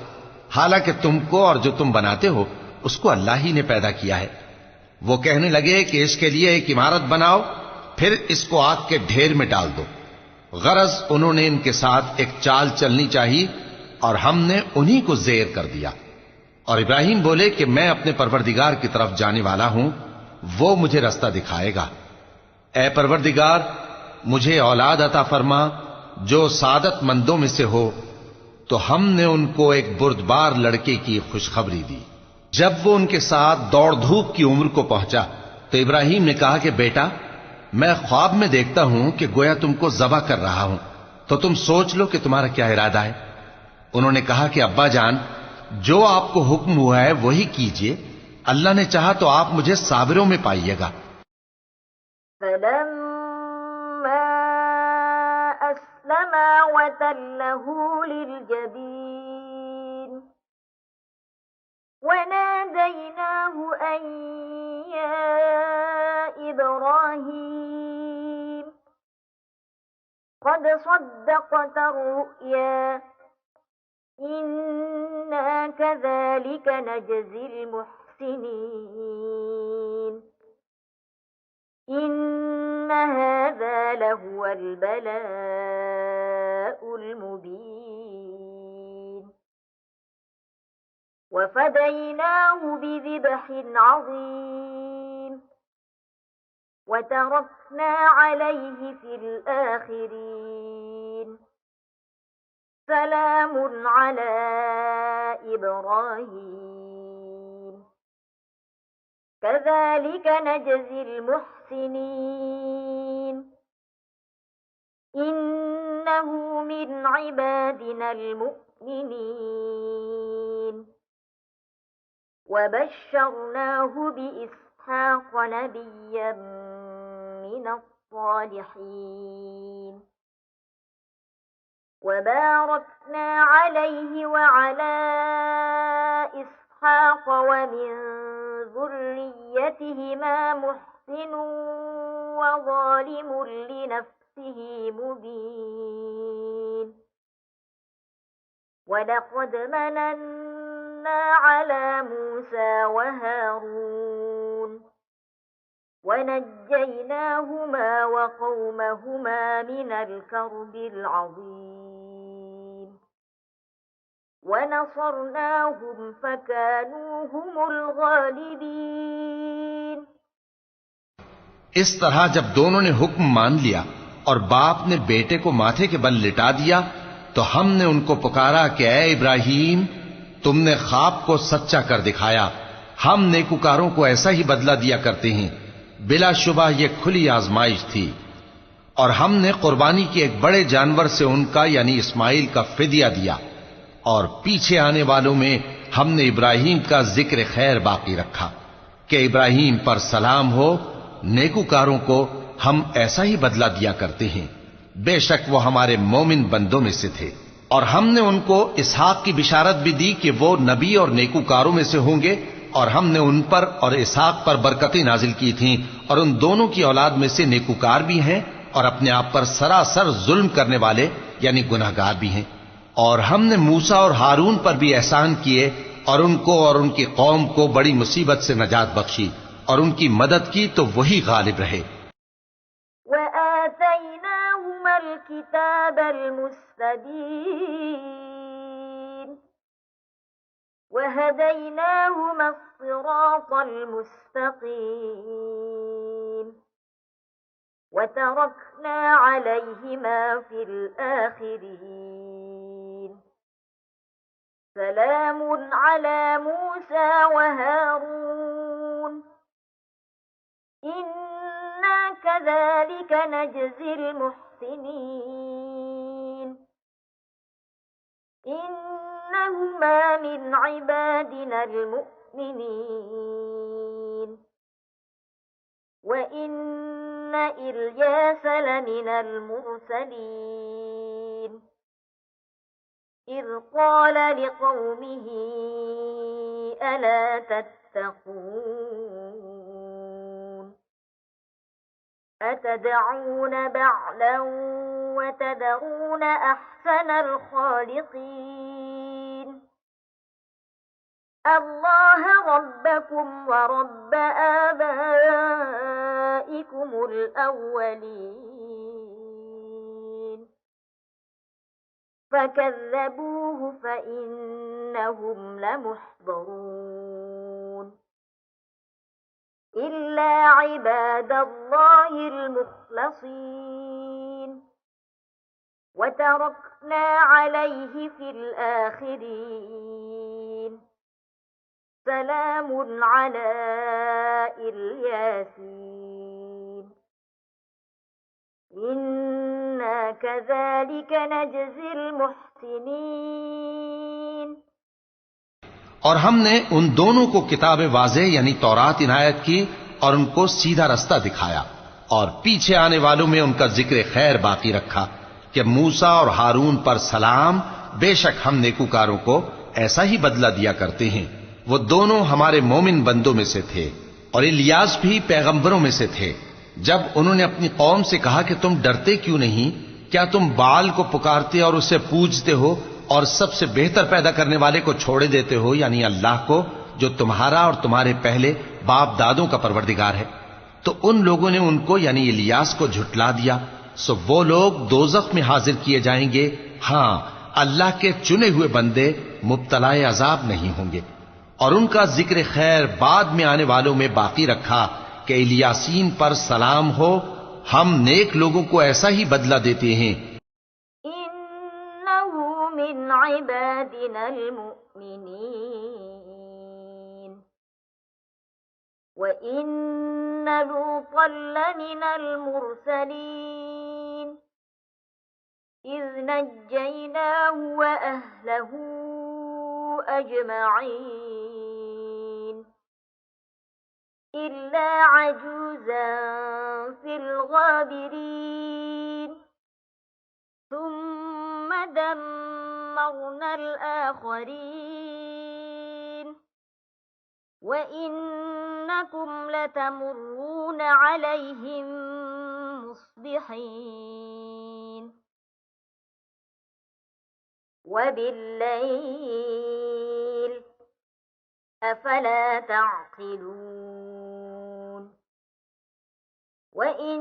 हालांकि तुमको और जो तुम बनाते हो उसको अल्लाह ही ने पैदा किया है। वो कहने लगे कि इसके लिए एक इमारत बनाओ, फिर इसको आग के ढेर में डाल दो। गरज उन्होंने इनके साथ एक चाल चलनी चाहिए और हमने उन्हीं को ज़ेर कर दिया। और इब्राहिम बोले कि मैं अपने परवरदिगार की तरफ जाने वाला हूं, वो मुझे रास्ता दिखाएगा। ए परवरदिगार, मुझे औलाद अता फरमा जो सादतमंदों में से हो। तो हमने उनको एक बुर्दबार लड़के की खुशखबरी दी। जब वो उनके साथ दौड़ धूप की उम्र को पहुंचा तो इब्राहिम ने कहा कि बेटा, मैं ख्वाब में देखता हूं कि गोया तुमको ज़बह कर रहा हूं, तो तुम सोच लो कि तुम्हारा क्या इरादा है। उन्होंने कहा कि अब्बा जान, जो आपको हुक्म हुआ है वही कीजिए, अल्लाह ने चाहा तो आप मुझे साबिरों में पाइएगा। फलम्मा अस्लमा वतल्लहु लिलजबीन वनादैनाहु अन या इब्राहीम क़द सद्दक़त अर्रुया इन्ना कज़ालिक नजज़िल मुहसिनीन। إن هذا لهو البلاء المبين وفديناه بذبح عظيم وتركنا عليه في الآخرين سلام على إبراهيم كذلك نجزي المحسنين إنه من عبادنا المؤمنين وبشرناه بإسحاق نبيا من الصالحين وباركنا عليه وعلى إسحاق ومن ذريتهما محسن وظالم لنفسه مبين ولقد مننا على موسى وهارون ونجيناهما وقومهما من الكرب العظيم ونصرناهم فكانوا هم الغالبين इस तरह जब दोनों ने हुक्म मान लिया और बाप ने बेटे को माथे के बल लिटा दिया तो हमने उनको पुकारा कि ऐ इब्राहिम, तुमने ख्वाब को सच्चा कर दिखाया। हम नेकुकारों को ऐसा ही बदला दिया करते हैं। बिलाशुबा ये खुली आजमाइश थी और हमने कुर्बानी की एक बड़े जानवर से उनका यानी इस्माइल का फिदिया दिया और पीछे आने वालों में हमने इब्राहिम का जिक्र खैर बाकी रखा कि इब्राहिम पर सलाम हो। नेकुकारों को हम ऐसा ही बदला दिया करते हैं। बेशक वो हमारे मोमिन बंदों में से थे। और हमने उनको इसहाक की बिशारत भी दी कि वो नबी और नेकुकारों में से होंगे और हमने उन पर और इसहाक पर बरकतें नाजिल की थीं और उन दोनों की औलाद में से नेकुकार भी हैं और अपने आप पर सरासर जुल्म करने वाले यानी गुनाहगार भी हैं। और हमने मूसा और हारून पर भी एहसान किए और उनको और उनकी कौम को बड़ी मुसीबत से नजात बख्शी और उनकी मदद की तो वही गालिब रहे। وآتيناهما الكتاب المستبين وهديناهما الصراط المستقيم وتركنا عليهما في الآخرين سلام على موسى وهارون إنا كذلك نجزي المحسنين إنهما من عبادنا المؤمنين وإن إلياس لمن المرسلين إذ قال لقومه ألا تتقون أتدعون بعلا وتذرون أحسن الخالقين الله ربكم ورب آبائكم الأولين فكذبوه فإنهم لمحضرون إلا عباد الله المخلصين وتركنا عليه في الآخرين سلام على الياسين إنا كذلك نجزي المحسنين और हमने उन दोनों को किताब वाज़े यानी तौरात इनायत की और उनको सीधा रास्ता दिखाया और पीछे आने वालों में उनका जिक्र खैर बाकी रखा कि मूसा और हारून पर सलाम। बेशक हम नेकुकारों को ऐसा ही बदला दिया करते हैं। वो दोनों हमारे मोमिन बंदों में से थे और इलियास भी पैगंबरों में से थे। जब उन्होंने अपनी कौम से कहा कि तुम डरते क्यों नहीं, क्या तुम बाल को पुकारते और उसे पूजते हो और सबसे बेहतर पैदा करने वाले को छोड़े देते हो यानी अल्लाह को, जो तुम्हारा और तुम्हारे पहले बाप दादों का परवरदिगार है। तो उन लोगों ने उनको यानी इलियास को झुटला दिया, सो वो लोग दोजख में हाजिर किए जाएंगे। हां, अल्लाह के चुने हुए बंदे मुब्तलाए अजाब नहीं होंगे। और उनका जिक्र खैर बाद में आने वालों में बाकी रखा कि इलियासीन पर सलाम हो, हम नेक लोगों को ऐसा ही बदला देते हैं। इन्नहु मिन इबादिनल मुमिनीन व इन्न लूतन लमिनल मुरसलीन इज़ नज्जयनाहु व अहलहु अजमईन इल्ला अजूज़न फिल गाबिरीन ثم دمرنا الآخرين وإنكم لتمرون عليهم مصبحين وبالليل أفلا تعقلون وإن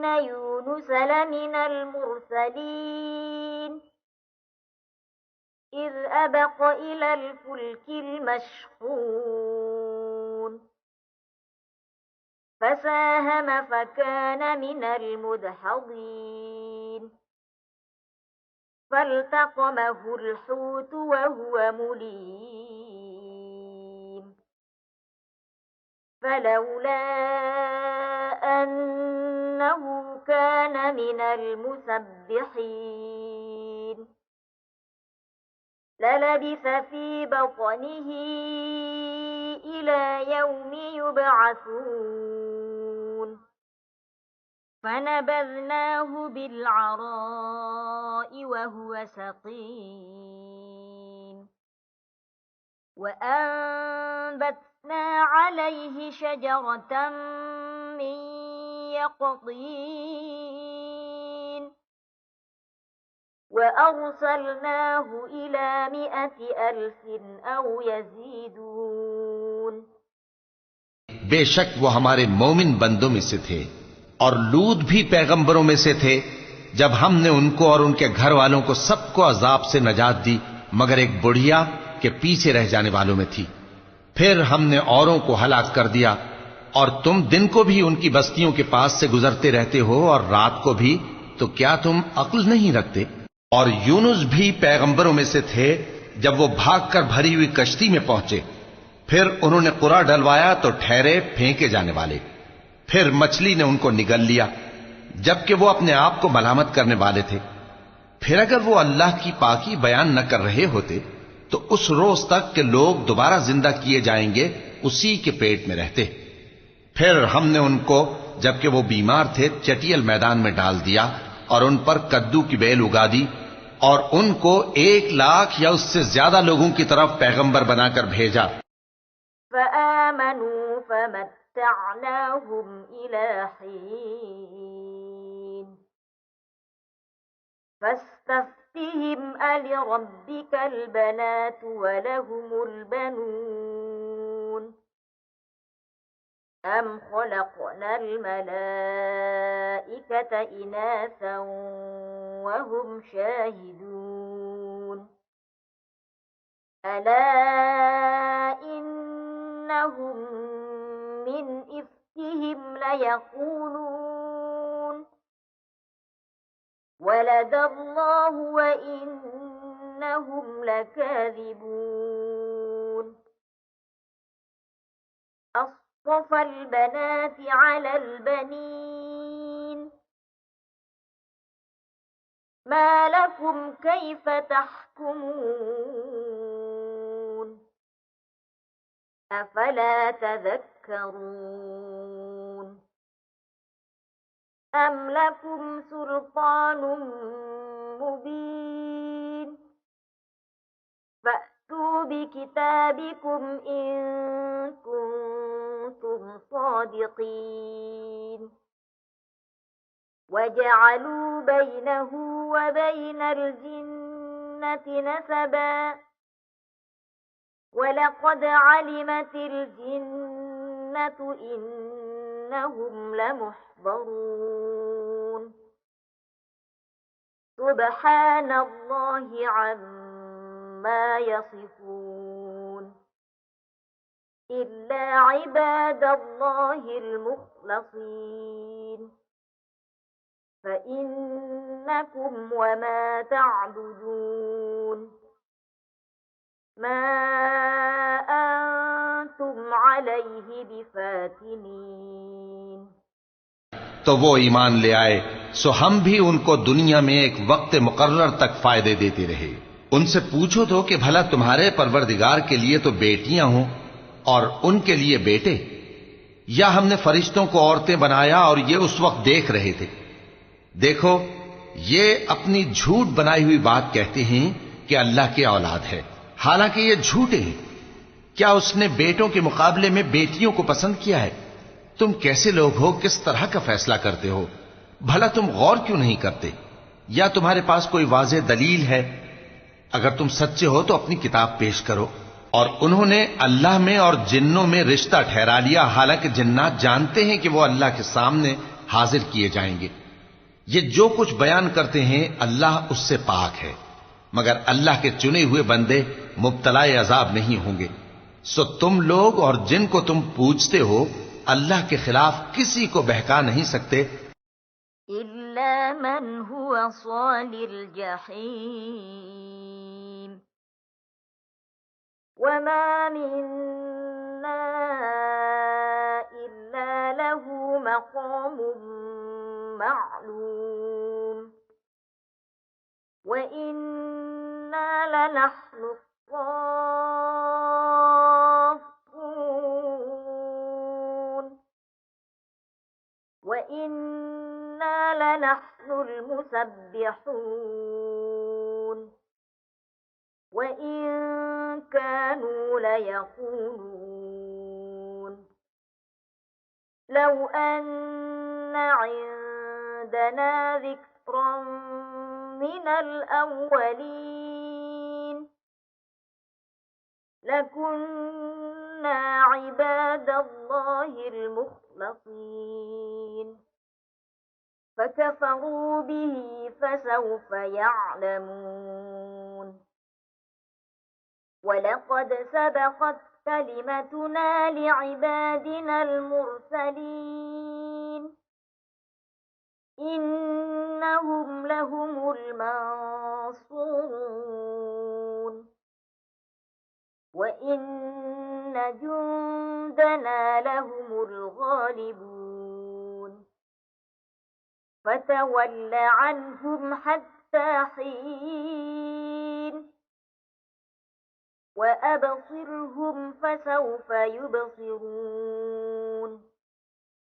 يونس لمن المرسلين إذ أبق إلى الفلك المشحون فساهم فكان من المدحضين فالتقمه الحوت وهو مليم فلولا أنه كان من المسبحين للبث في بطنه إلى يوم يبعثون فنبذناه بالعراء وهو سقيم وأنبتنا عليه شجرة من يقطين وأرسلناه إلى 100,000 أو يزيدون। बेशक वो हमारे मोमिन बंदों में से थे और लूत भी पैगंबरों में से थे, जब हमने उनको और उनके घर वालों को सबको अजाब से नजात दी मगर एक बुढ़िया के पीछे रह जाने वालों में थी। फिर हमने औरों को हलाक कर दिया। और तुम दिन को भी उनकी बस्तियों के पास से गुजरते रहते हो और रात को भी, तो क्या तुम अक्ल नहीं रखते? और यूनुस भी पैगंबरों में से थे, जब वो भागकर भरी हुई कश्ती में पहुंचे, फिर उन्होंने कुरा डलवाया तो ठहरे फेंके जाने वाले। फिर मछली ने उनको निगल लिया, जबकि वो अपने आप को मलामत करने वाले थे। फिर अगर वो अल्लाह की पाकी बयान न कर रहे होते तो उस रोज तक के लोग दोबारा जिंदा किए जाएंगे उसी के पेट में रहते। फिर हमने उनको, जबकि वो बीमार थे, चटियल मैदान में डाल दिया और उन पर कद्दू की बेल उगा दी और उनको 1,00,000 या उससे ज्यादा लोगों की तरफ पैगंबर बनाकर भेजा। فآمنوا فمتعناهم إلى حين فاستفتهم ألربك البنات ولهم البنون أم خلقنا الملائكة إناثا وهم شاهدون ألا إنهم من إفكهم ليقولون ولد الله وإنهم لكاذبون أصطفى البنات على البنين ما لكم كيف تحكمون أفلا تذكرون أم لكم سلطان مبين فأتوا بكتابكم إن كنتم صادقين وجعلوا بينه وبين الجنة نسبا ولقد علمت الجنة إنهم لمحضرون سبحان الله عما يصفون إلا عباد الله المخلصين فإنكم وما تعبدون ما أنتم عليه بفاتنين। तो वो ईमान ले आए, सो हम भी उनको दुनिया में एक वक्त मुकर्रर तक फायदे देते रहे। उनसे पूछो तो कि भला तुम्हारे परवरदिगार के लिए तो बेटियां हों और उनके लिए बेटे, या हमने फरिश्तों को औरतें बनाया और ये उस वक्त देख रहे थे। देखो, ये अपनी झूठ बनाई हुई बात कहते हैं कि अल्लाह की औलाद है, हालांकि ये झूठे हैं। क्या उसने बेटों के मुकाबले में बेटियों को पसंद किया है? तुम कैसे लोग हो, किस तरह का फैसला करते हो? भला तुम गौर क्यों नहीं करते? या तुम्हारे पास कोई वाज़ेह दलील है? अगर तुम सच्चे हो तो अपनी किताब पेश करो। और उन्होंने अल्लाह में और जिन्नों में रिश्ता ठहरा लिया, हालांकि जिन्नात जानते हैं कि वो अल्लाह के सामने हाजिर किए जाएंगे। ये जो कुछ बयान करते हैं अल्लाह उससे पाक है, मगर अल्लाह के चुने हुए बंदे मुब्तलाए अजाब नहीं होंगे। सो तुम लोग और जिनको तुम पूजते हो अल्लाह के खिलाफ किसी को बहका नहीं सकते। इल्ला मन हुवा सालिल जहीम वमा मिन्ना इल्ला लहू मक़ामुम मालूम व इन्ना लनहनु الصافون وإنا لنحن المسبحون وإن كانوا ليقولون لو أن عندنا ذكرا من الأولين لكنا عباد الله المخلصين فكفروا به فسوف يعلمون ولقد سبقت كلمتنا لعبادنا المرسلين إنهم لهم المنصورون وإن جندنا لهم الغالبون فتول عنهم حتى حين وأبصرهم فسوف يبصرون।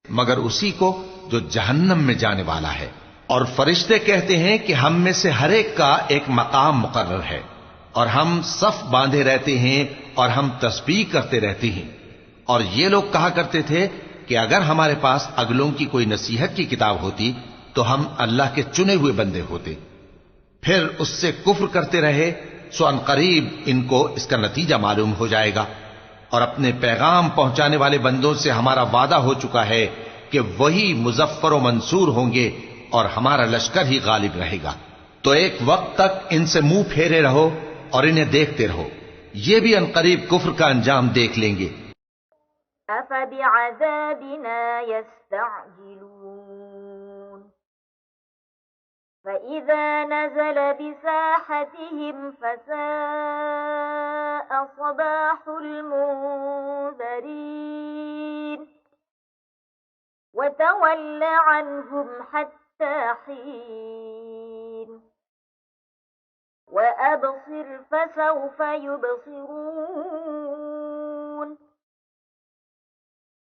मगर उसी को जो जहन्नम में जाने वाला है। और फरिश्ते कहते हैं कि हम में से हर एक का एक मकाम मुकर्रर है और हम सफ बांधे रहते हैं और हम तस्बीह करते रहते हैं। और ये लोग कहा करते थे कि अगर हमारे पास अगलों की कोई नसीहत की किताब होती तो हम अल्लाह के चुने हुए बंदे होते। फिर उससे कुफ्र करते रहे, सो अनकरीब इनको इसका नतीजा मालूम हो जाएगा। और अपने पैगाम पहुंचाने वाले बंदों से हमारा वादा हो चुका है कि वही मुजफ्फर और मंसूर होंगे और हमारा लश्कर ही गालिब रहेगा। तो एक वक्त तक इनसे मुंह फेरे रहो और इन्हें देखते रहो, ये भी अनकरीब कुफ्र का अंजाम देख लेंगे। अफ़बिअज़ाबिना यस्तअजिलून फ़इज़ा नज़ल बिसाहतिहिम फ़साअ सबाहुल मुंज़रीन वतवल्ल अन्हुम हत्ता हीन वअबसिर फसौफ युबसिरून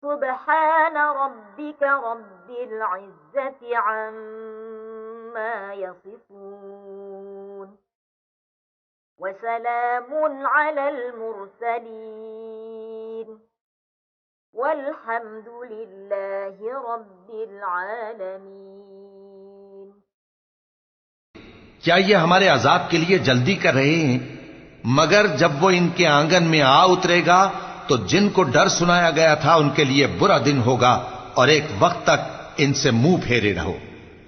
सुब्हान रब्बिक रब्बिल इज़्ज़ति अम्मा यसिफून वसलामुन अलल मुरसलीन वल्हम्दुलिल्लाहि रब्बिल आलमीन। क्या ये हमारे अजाब के लिए जल्दी कर रहे हैं? मगर जब वो इनके आंगन में आ उतरेगा तो जिनको डर सुनाया गया था उनके लिए बुरा दिन होगा और एक वक्त तक इनसे मुंह फेरे रहो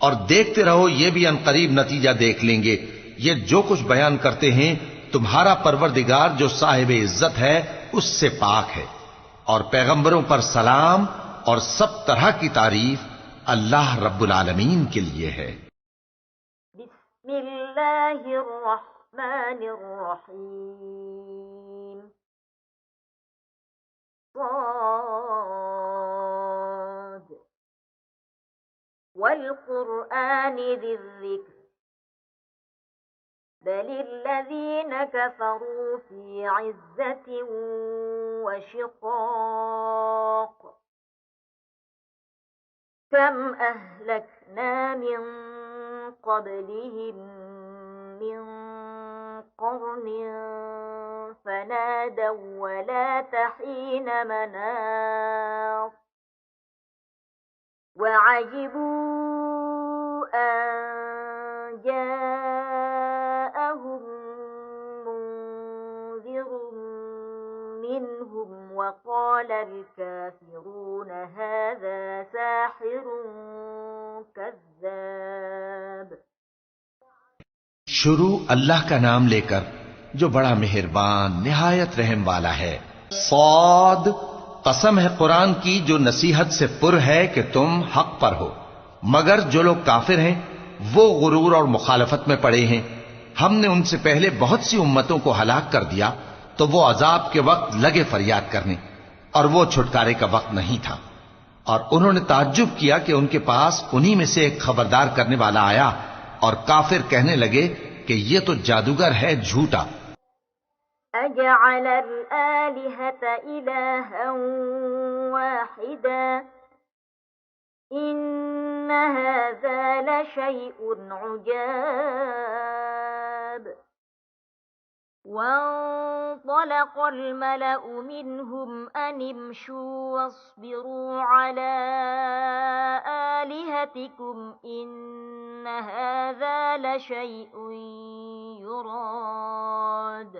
और देखते रहो, ये भी अनकरीब नतीजा देख लेंगे। ये जो कुछ बयान करते हैं तुम्हारा परवरदिगार जो साहिब इज्जत है उससे पाक है। और पैगंबरों पर सलाम और सब तरह की तारीफ अल्लाह रब्बुल आलमीन के लिए है। बिस्मिल्लाहिर्रहमानिर्रहीम। साद वल क़ुरआनि ज़िक्र बलिल्लज़ीन कफ़रू फ़ी इज़्ज़तिन व शिक़ाक़ कम अहलकना मिन क़ब्लिहिम मिन क़र्निन फ़नादव वलात हीन मनास वअजिबू अन जाअहुम मुन्ज़िरुम मिनहुम वक़ालल काफ़िरून हाज़ा साहिरुन कज़्ज़ाब। शुरू अल्लाह का नाम लेकर जो बड़ा मेहरबान निहायत रहम वाला है। सौद, कसम है कुरान की जो नसीहत से पुर है कि तुम हक पर हो, मगर जो लोग काफिर हैं वो गुरूर और मुखालफत में पड़े हैं। हमने उनसे पहले बहुत सी उम्मतों को हलाक कर दिया तो वो अजाब के वक्त लगे फरियाद करने, और वो छुटकारे का वक्त नहीं था। और उन्होंने ताज्जुब किया कि उनके पास उन्हीं में से एक खबरदार करने वाला आया, और काफिर कहने लगे कि ये तो जादूगर है झूठा। अजअलल आलिहत इलाहन वाहिदा इन्न हाज़ा लशैउन उजाब। वंतलक़ल मलअु मिनहुम अन इम्शू वस्बिरू अला आलिहतिकुम इन्न हाज़ा लशैउन युराद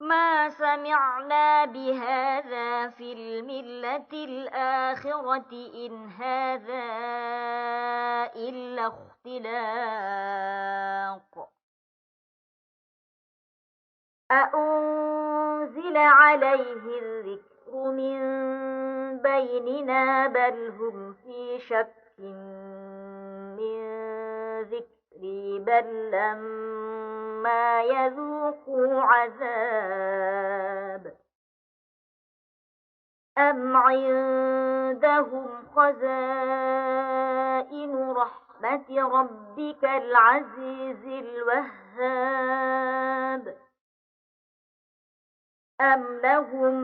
मा समिअना बिहाज़ा फिल मिल्लतिल आखिरति इन हाज़ा इल्ला इख्तिलाक़ अउन्ज़िल अलैहि ज़िक्रु मिन बैनिना बल हुम फ़ी शक्किन मिन ज़िक्री बल लम्मा यज़ूक़ू अज़ाब अम इन्दहुम ख़ज़ाइनु रहमति रब्बिकल अज़ीज़िल वह्हाब अम लहुम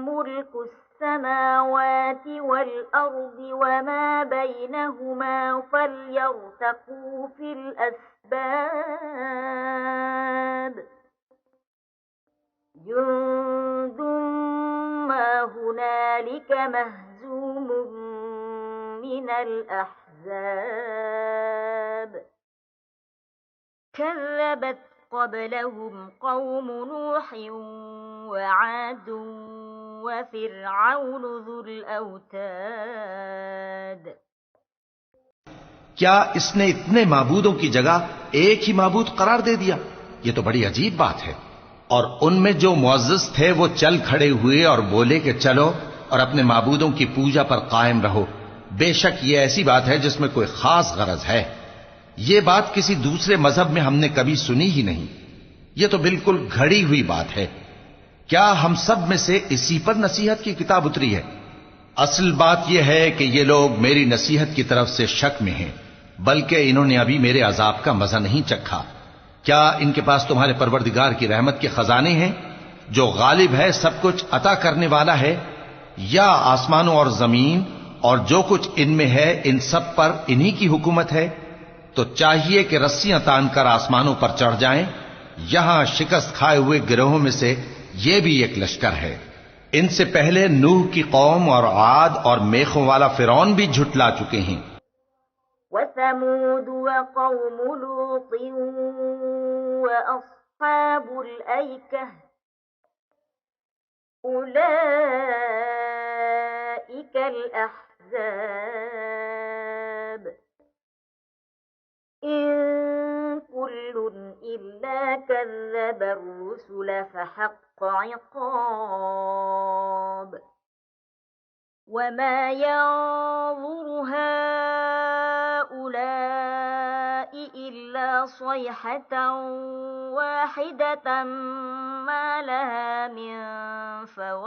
मुल्कुस समावाति वल अर्दि वमा बैनहुमा फल्यर्तक़ू फिल अस्बाब जुन्दुम मा हुनालिक महज़ूमुम मिनल अहज़ाब कज़्ज़बत क़ब्लहुम क़ौमु नूह वआद वफ़िरऔन ज़ुल औताद। क्या इसने इतने माबूदों की जगह एक ही माबूद करार दे दिया? ये तो बड़ी अजीब बात है। और उनमें जो मुअज़्ज़ज़ थे वो चल खड़े हुए और बोले कि चलो और अपने माबूदों की पूजा पर कायम रहो। बेशक ये ऐसी बात है जिसमें कोई खास गरज है। ये बात किसी दूसरे मजहब में हमने कभी सुनी ही नहीं। ये तो बिल्कुल घड़ी हुई बात है। क्या हम सब में से इसी पर नसीहत की किताब उतरी है? असल बात यह है कि ये लोग मेरी नसीहत की तरफ से शक में हैं, बल्कि इन्होंने अभी मेरे अजाब का मजा नहीं चखा। क्या इनके पास तुम्हारे परवरदिगार की रहमत के खजाने हैं, जो गालिब है, सब कुछ अता करने वाला है? या आसमानों और जमीन और जो कुछ इनमें है इन सब पर इन्हीं की हुकूमत है? तो चाहिए कि रस्सियां तानकर आसमानों पर चढ़ जाएं। यहां शिकस्त खाए हुए गिरोहों में से ये भी एक लश्कर है। इनसे पहले नूह की कौम और आद और मेखों वाला फिरौन भी झुटला चुके हैं। वसमूद वक़ौम लूत वअस्हाबुल ऐकह उलाइका أولئك الأحزاب إن كل إلا كذب الرسل فحق عقاب وما ينظر هؤلاء إلا صيحة واحدة ما لها من فواق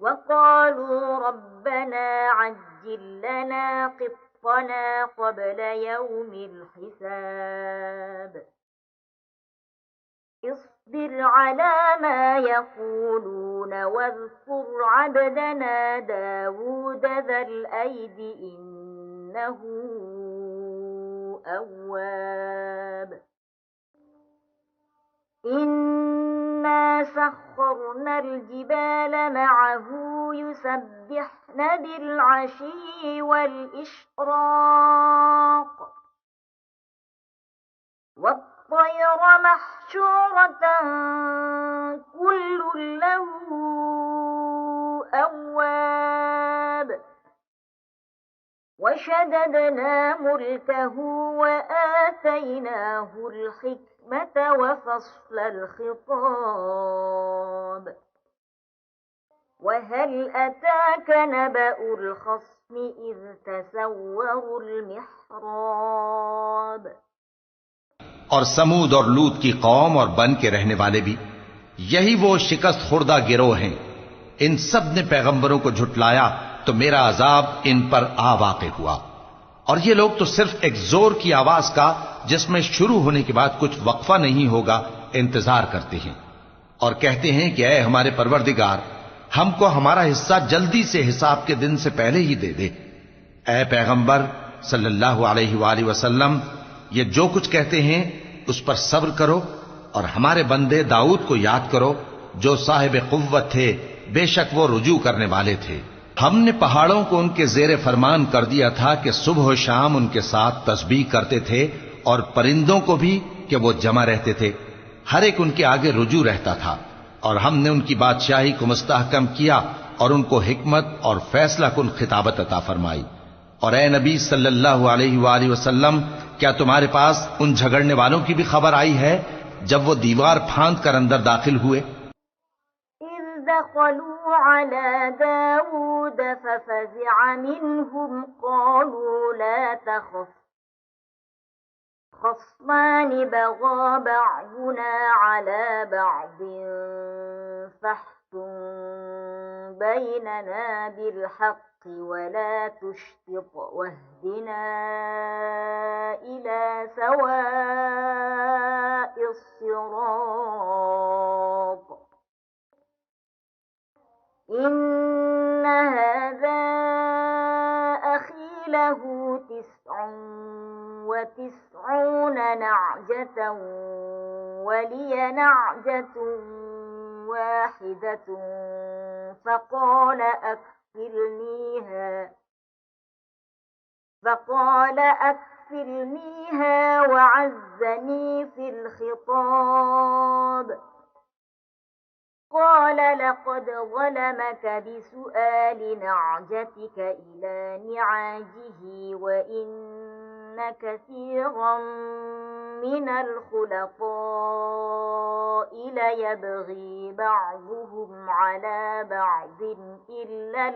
وقالوا ربنا عجل لنا قطنا قبل يوم الحساب اصبر على ما يقولون واذكر عبدنا داود ذا الأيد إنه أواب إنا سخرنا الجبال معه يسبحن بالعشي والإشراق والطير محشورة كل له أواب وشددنا ملكه وآتيناه الحكمة وفصل الخطاب وهل أتاك نبأ الخصم إذ تسوروا المحراب और समूद और लूत की कौम और बन के रहने वाले भी यही वो शिकस्त खुर्दा गिरोह हैं। इन सब ने पैगंबरों को झुटलाया तो मेरा अजाब इन पर आ वाक़ हुआ। और ये लोग तो सिर्फ एक जोर की आवाज का जिसमें शुरू होने के बाद कुछ वक्फा नहीं होगा इंतजार करते हैं और कहते हैं कि ऐ हमारे परवरदिगार, हमको हमारा हिस्सा जल्दी से हिसाब के दिन से पहले ही दे दे। ऐ पैगंबर सल्लल्लाहु अलैहि वसल्लम, ये जो कुछ कहते हैं उस पर सब्र करो और हमारे बंदे दाऊद को याद करो जो साहिब कुव्वत थे, बेशक वो रुजू करने वाले थे। हमने पहाड़ों को उनके जेरे फरमान कर दिया था कि सुबह शाम उनके साथ तस्बीह करते थे और परिंदों को भी कि वो जमा रहते थे, हर एक उनके आगे रुजू रहता था। और हमने उनकी बादशाही को मुस्तहकम किया और उनको हिकमत और फैसला कुन खिताबत अता फरमाई। और ए नबी सल्लल्लाहु अलैहि वसल्लम, क्या तुम्हारे पास उन झगड़ने वालों की भी खबर आई है जब वो दीवार फांद कर अंदर दाखिल हुए? دخلوا على داود ففزع منهم قالوا لا تخف خصمان بغى بعضنا على بعض فاحكم بيننا بالحق ولا تشطط واهدنا إلى سواء الصراط إن هذا أخي له 99 نعجة ولي نعجة واحدة فقال أكفلنيها وعزني في الخطاب قال لقد ظلمك بسؤال نعجتك إلى نعاجه وإن كثيرا من الخلطاء ليبغي بعضهم على بعض إلا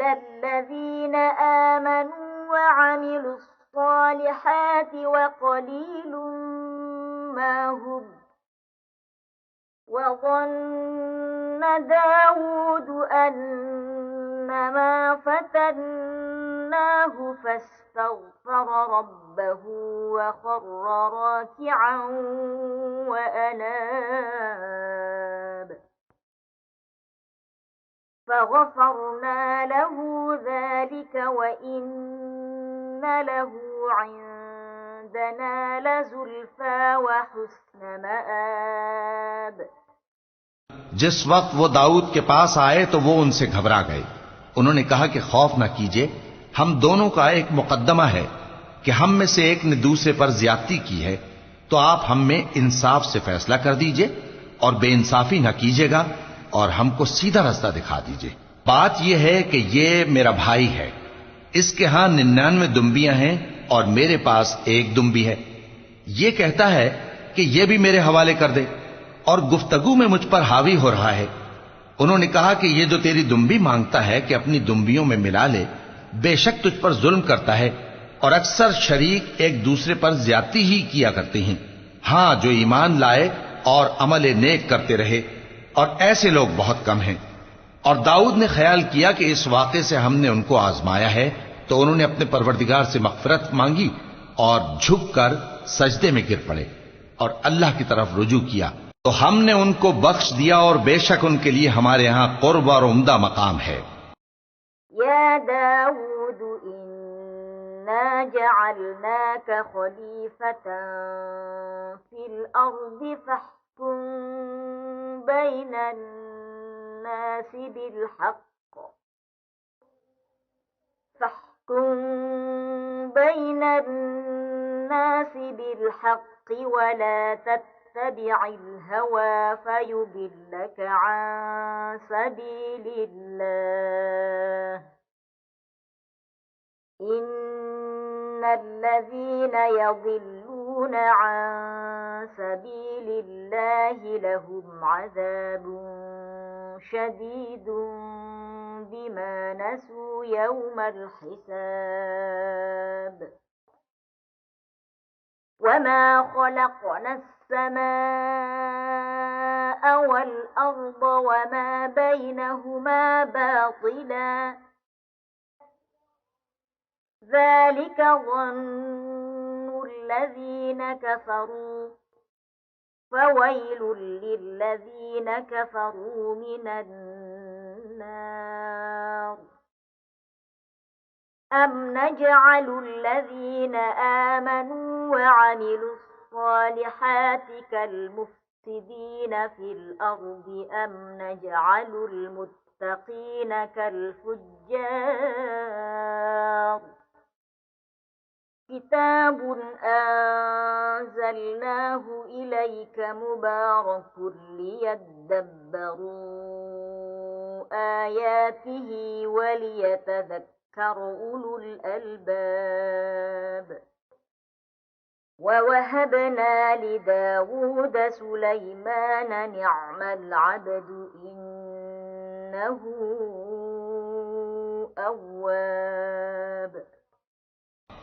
الذين آمنوا وعملوا الصالحات وقليل ما هم وظن داود أنما فتناه فاستغفر ربه وخر راكعا وأناب فغفرنا له ذلك وإن له عندنا لزلفى وحسن مآب। जिस वक्त वो दाऊद के पास आए तो वो उनसे घबरा गए। उन्होंने कहा कि खौफ ना कीजिए, हम दोनों का एक मुकद्दमा है। कि हम में से एक ने दूसरे पर ज्यादती की है, तो आप हम में इंसाफ से फैसला कर दीजिए और बेइंसाफी न कीजिएगा और हमको सीधा रास्ता दिखा दीजिए। बात यह है कि ये मेरा भाई है, इसके यहां 99 दुम्बियां हैं और मेरे पास एक दुम्बी है। ये कहता है कि ये भी मेरे हवाले कर दे और गुफ्तगू में मुझ पर हावी हो रहा है। उन्होंने कहा कि ये जो तेरी दुम्बी मांगता है कि अपनी दुम्बियों में मिला ले, बेशक तुझ पर जुल्म करता है और अक्सर शरीक एक दूसरे पर ज्यादती ही किया करते हैं। हां, जो ईमान लाए और अमल नेक करते रहे, और ऐसे लोग बहुत कम हैं। और दाऊद ने ख्याल किया कि इस वाक़े से हमने उनको आजमाया है, तो उन्होंने अपने परवरदिगार से मग़फ़िरत मांगी और झुककर सजदे में गिर पड़े और अल्लाह की तरफ रुजू किया, तो हमने उनको बख्श दिया और बेशक उनके लिए हमारे यहां क़ुर्ब और उम्दा मकाम है। या दाऊद इन्ना जअलनाका खलीफतन फिल अर्दि फहकुम बैनन नासि बिल हक़्क़ वला तत्तबि'ल हवा फयुदिल्लक अन सबीलिल्लाह इन्नल्लज़ीन यज़िल्लून अन सबीलिल्लाहि लहुम अज़ाबुन शदीदुन बिमा नसू यौमल हिसाब वमा खलक़ना السماء والأرض وما بينهما باطلا ذلك ظن الذين كفروا فويل للذين كفروا من النار أم نجعل الذين آمنوا وعملوا الصالحات كالمفسدين في الأرض أم نجعل المتقين كالفجار كتاب أنزلناه إليك مبارك ليدبروا آياته وليتذكر أولو الألباب ووهبنا لداود سليمان نعم العبد إنه أواب।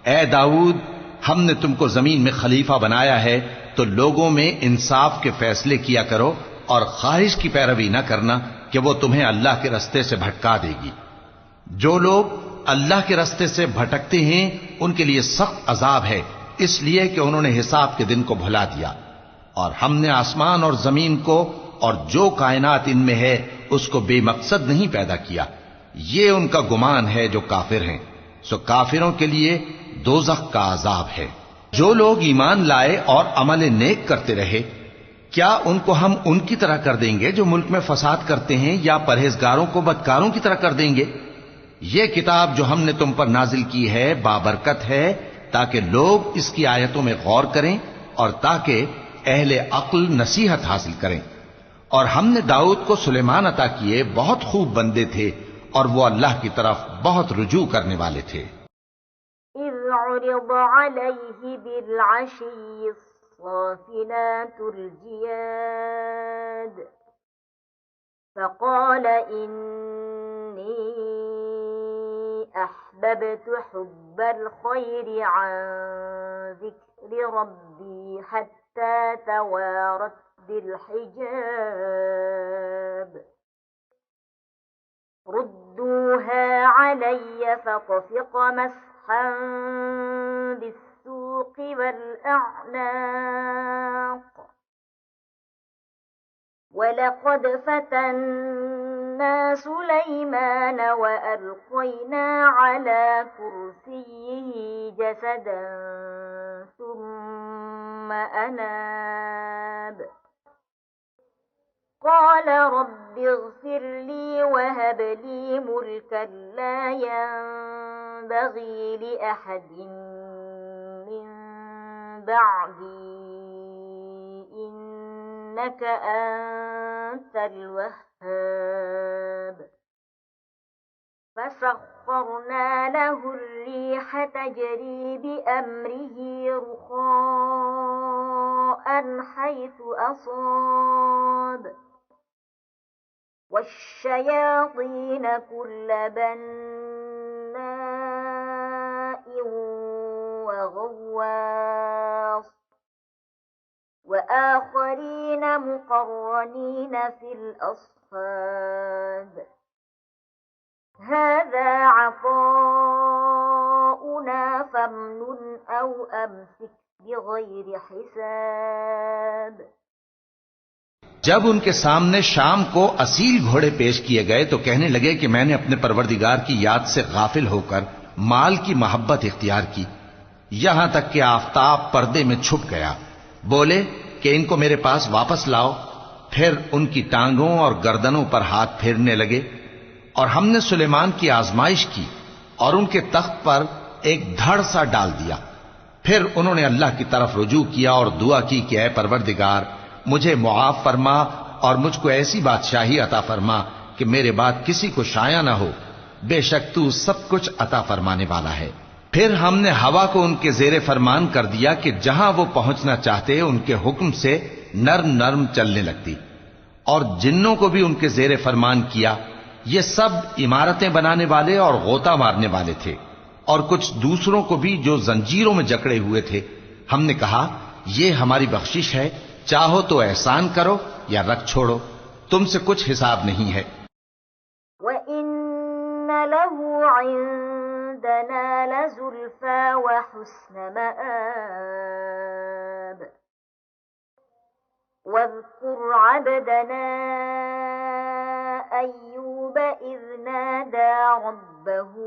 ए दाऊद, हमने तुमको जमीन में खलीफा बनाया है, तो लोगों में इंसाफ के फैसले किया करो और ख्वाहिश की पैरवी न करना कि वो तुम्हें अल्लाह के रास्ते से भटका देगी। जो लोग अल्लाह के रास्ते से भटकते हैं उनके लिए सख्त अजाब है, इसलिए कि उन्होंने हिसाब के दिन को भुला दिया। और हमने आसमान और जमीन को और जो कायनात इनमें है उसको बेमकसद नहीं पैदा किया। ये उनका गुमान है जो काफिर हैं, सो काफिरों के लिए दोज़ख का अजाब है। जो लोग ईमान लाए और अमल नेक करते रहे, क्या उनको हम उनकी तरह कर देंगे जो मुल्क में फसाद करते हैं, या परहेजगारों को बदकारों की तरह कर देंगे? ये किताब जो हमने तुम पर नाजिल की है बाबरकत है, ताकि लोग इसकी आयतों में गौर करें और ताकि अहले अक्ल नसीहत हासिल करें। और हमने दाऊद को सुलेमान अता किए, बहुत खूब बंदे थे और वो अल्लाह की तरफ बहुत रुजू करने वाले थे। عرض عليه بالعشي الصافنات الجياد فقال إني أحببت حب الخير عن ذكر ربي حتى توارت بالحجاب ردوها علي فطفق مسحا بالسوق والأعناق ولقد فتنا سليمان وألقينا على كرسيه جسدا ثم أناب قال رب اغفر لي وهب لي ملكا لا ينبغي لأحد بعدي إنك أنت الوهاب فسخرنا له الريح تجري بأمره رخاء حيث أصاب والشياطين كل بناء وغواص وآخرين مقرنين في الأصفاد هذا عطاؤنا فامنن أو أمسك بغير حساب जब उनके सामने शाम को असील घोड़े पेश किए गए तो कहने लगे कि मैंने अपने परवरदिगार की याद से गाफिल होकर माल की मोहब्बत इख्तियार की, यहां तक कि आफताब पर्दे में छुप गया। बोले कि इनको मेरे पास वापस लाओ। फिर उनकी टांगों और गर्दनों पर हाथ फेरने लगे और हमने सुलेमान की आजमाइश की और उनके तख्त पर एक धड़ सा डाल दिया। फिर उन्होंने अल्लाह की तरफ रुजू किया और दुआ की कि ऐ परवरदिगार, मुझे मुआफ फरमा और मुझको ऐसी बादशाही अता फरमा कि मेरे बाद किसी को शाया ना हो। बेशक तू सब कुछ अता फरमाने वाला है। फिर हमने हवा को उनके जेरे फरमान कर दिया कि जहां वो पहुंचना चाहते उनके हुक्म से नर्म नर्म चलने लगती, और जिन्नों को भी उनके जेरे फरमान किया। ये सब इमारतें बनाने वाले और गोता मारने वाले थे, और कुछ दूसरों को भी जो जंजीरों में जकड़े हुए थे। हमने कहा, ये हमारी बख्शिश है, चाहो तो एहसान करो या रख छोड़ो, तुमसे कुछ हिसाब नहीं है। वइन्न लहू इंदना लज़ुल्फा व हुस्न मआब वज़्कुर अब्दना अय्यूब इज़ नादा रब्बहू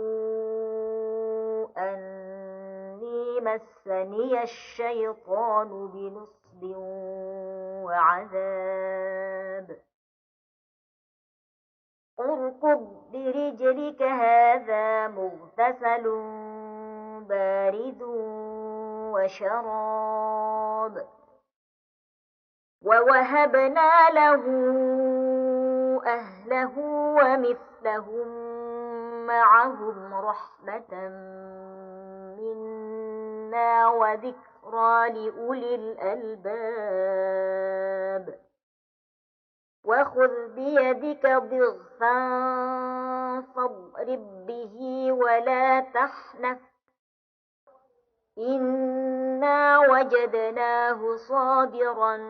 अन्नी मस्सनिय अश्शैतानु बिनुस्ब वअज़ाब उरकुब बिरिजलिक हाज़ा मुग़तसलुन बारिदुन वशराब ववहबना लहू अहलहू वमिस्लहुम मअहुम रहमतन मिन्ना वज़िक्रा लिउलिल अलबाब वख़ुज़ बियदिक ज़िग़फ़न फ़ाضरिब बिही वला तहनथ इन्ना वजदनाहु साबिरन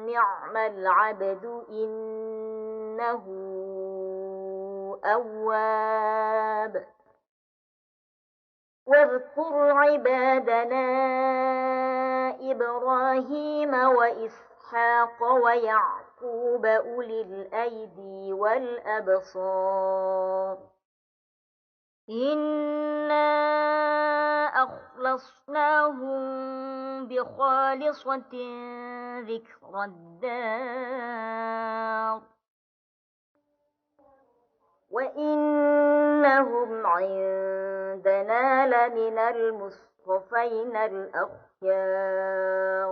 निअमल अब्दु इन्नहु अव्वाब वज़्कुर इबादना इब्राहीम व इसहाक़ व याक़ूब उलिल ऐदी वल अबसार इन्ना अख़लसनाहुम बिखालिसतिन ज़िक्रद्दार वइन्नहुम इंदना लमिनल मुस्तफ़ैनल अख़यार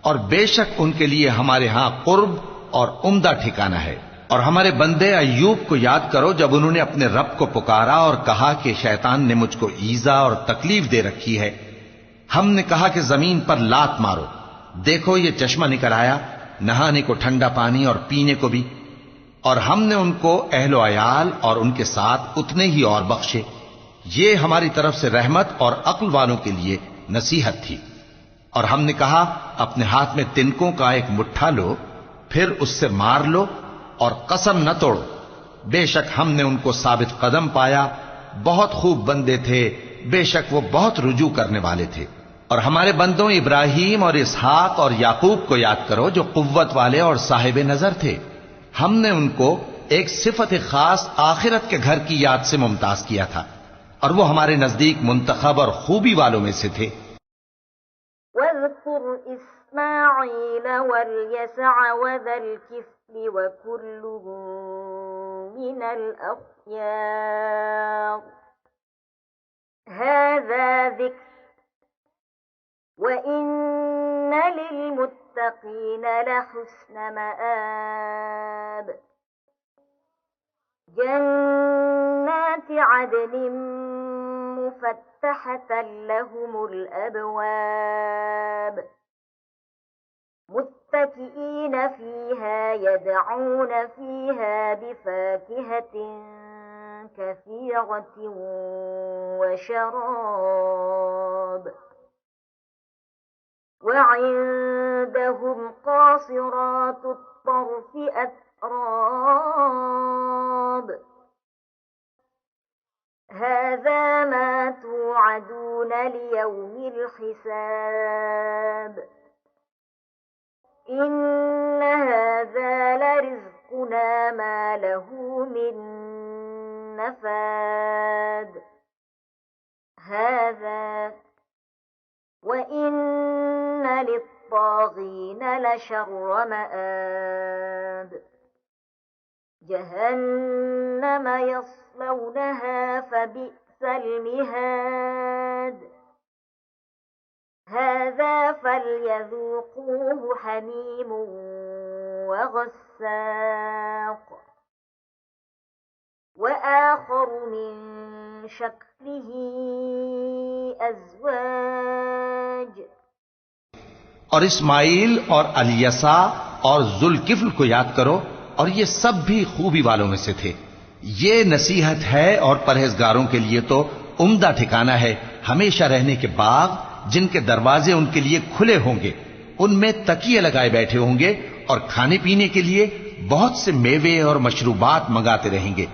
और बेशक उनके लिए हमारे यहां कुर्ब और उम्दा ठिकाना है। और हमारे बंदे अय्यूब को याद करो जब उन्होंने अपने रब को पुकारा और कहा कि शैतान ने मुझको ईजा और तकलीफ दे रखी है। हमने कहा कि जमीन पर लात मारो, देखो ये चश्मा निकल आया, नहाने को ठंडा पानी और पीने को भी। और हमने उनको अहलो अयाल और उनके साथ उतने ही और बख्शे। ये हमारी तरफ से रहमत और अक्ल वालों के लिए नसीहत थी। और हमने कहा, अपने हाथ में तिनकों का एक मुट्ठा लो, फिर उससे मार लो और कसम न तोड़ो। बेशक हमने उनको साबित कदम पाया, बहुत खूब बंदे थे, बेशक वो बहुत रुजू करने वाले थे। और हमारे बंदों इब्राहीम और इसहाक और याकूब को याद करो जो कुव्वत वाले और साहिब नजर थे। हमने उनको एक सिफत खास आखिरत के घर की याद से मुमताज किया था, और वो हमारे नजदीक मुंतखब और खूबी वालों में से थे। वज़्कुर इस्माईल वल यसअ वज़ल किफ्ल वकुल्लुहुम मिनल अख़यार हाज़ा ज़िक्र وإن للمتقين لحسن مآب جنات عدن مفتحة لهم الأبواب متكئين فيها يدعون فيها بفاكهة كثيرة وشراب وعندهم قاصرات الطرف أتراب هذا ما توعدون ليوم الحساب إن هذا لرزقنا ما له من نفاد هذا وإن للطاغين لشر مآب جهنم يصلونها فبئس المهاد هذا فليذوقوه حميم وغساق وآخر من شكله أزواج और इस्माइल और अलियसा और जुल्किफ्ल को याद करो और ये सब भी खूबी वालों में से थे। ये नसीहत है और परहेजगारों के लिए तो उम्दा ठिकाना है हमेशा रहने के बाग जिनके दरवाजे उनके लिए खुले होंगे, उनमें तकिए लगाए बैठे होंगे और खाने पीने के लिए बहुत से मेवे और मशरूबात मंगाते रहेंगे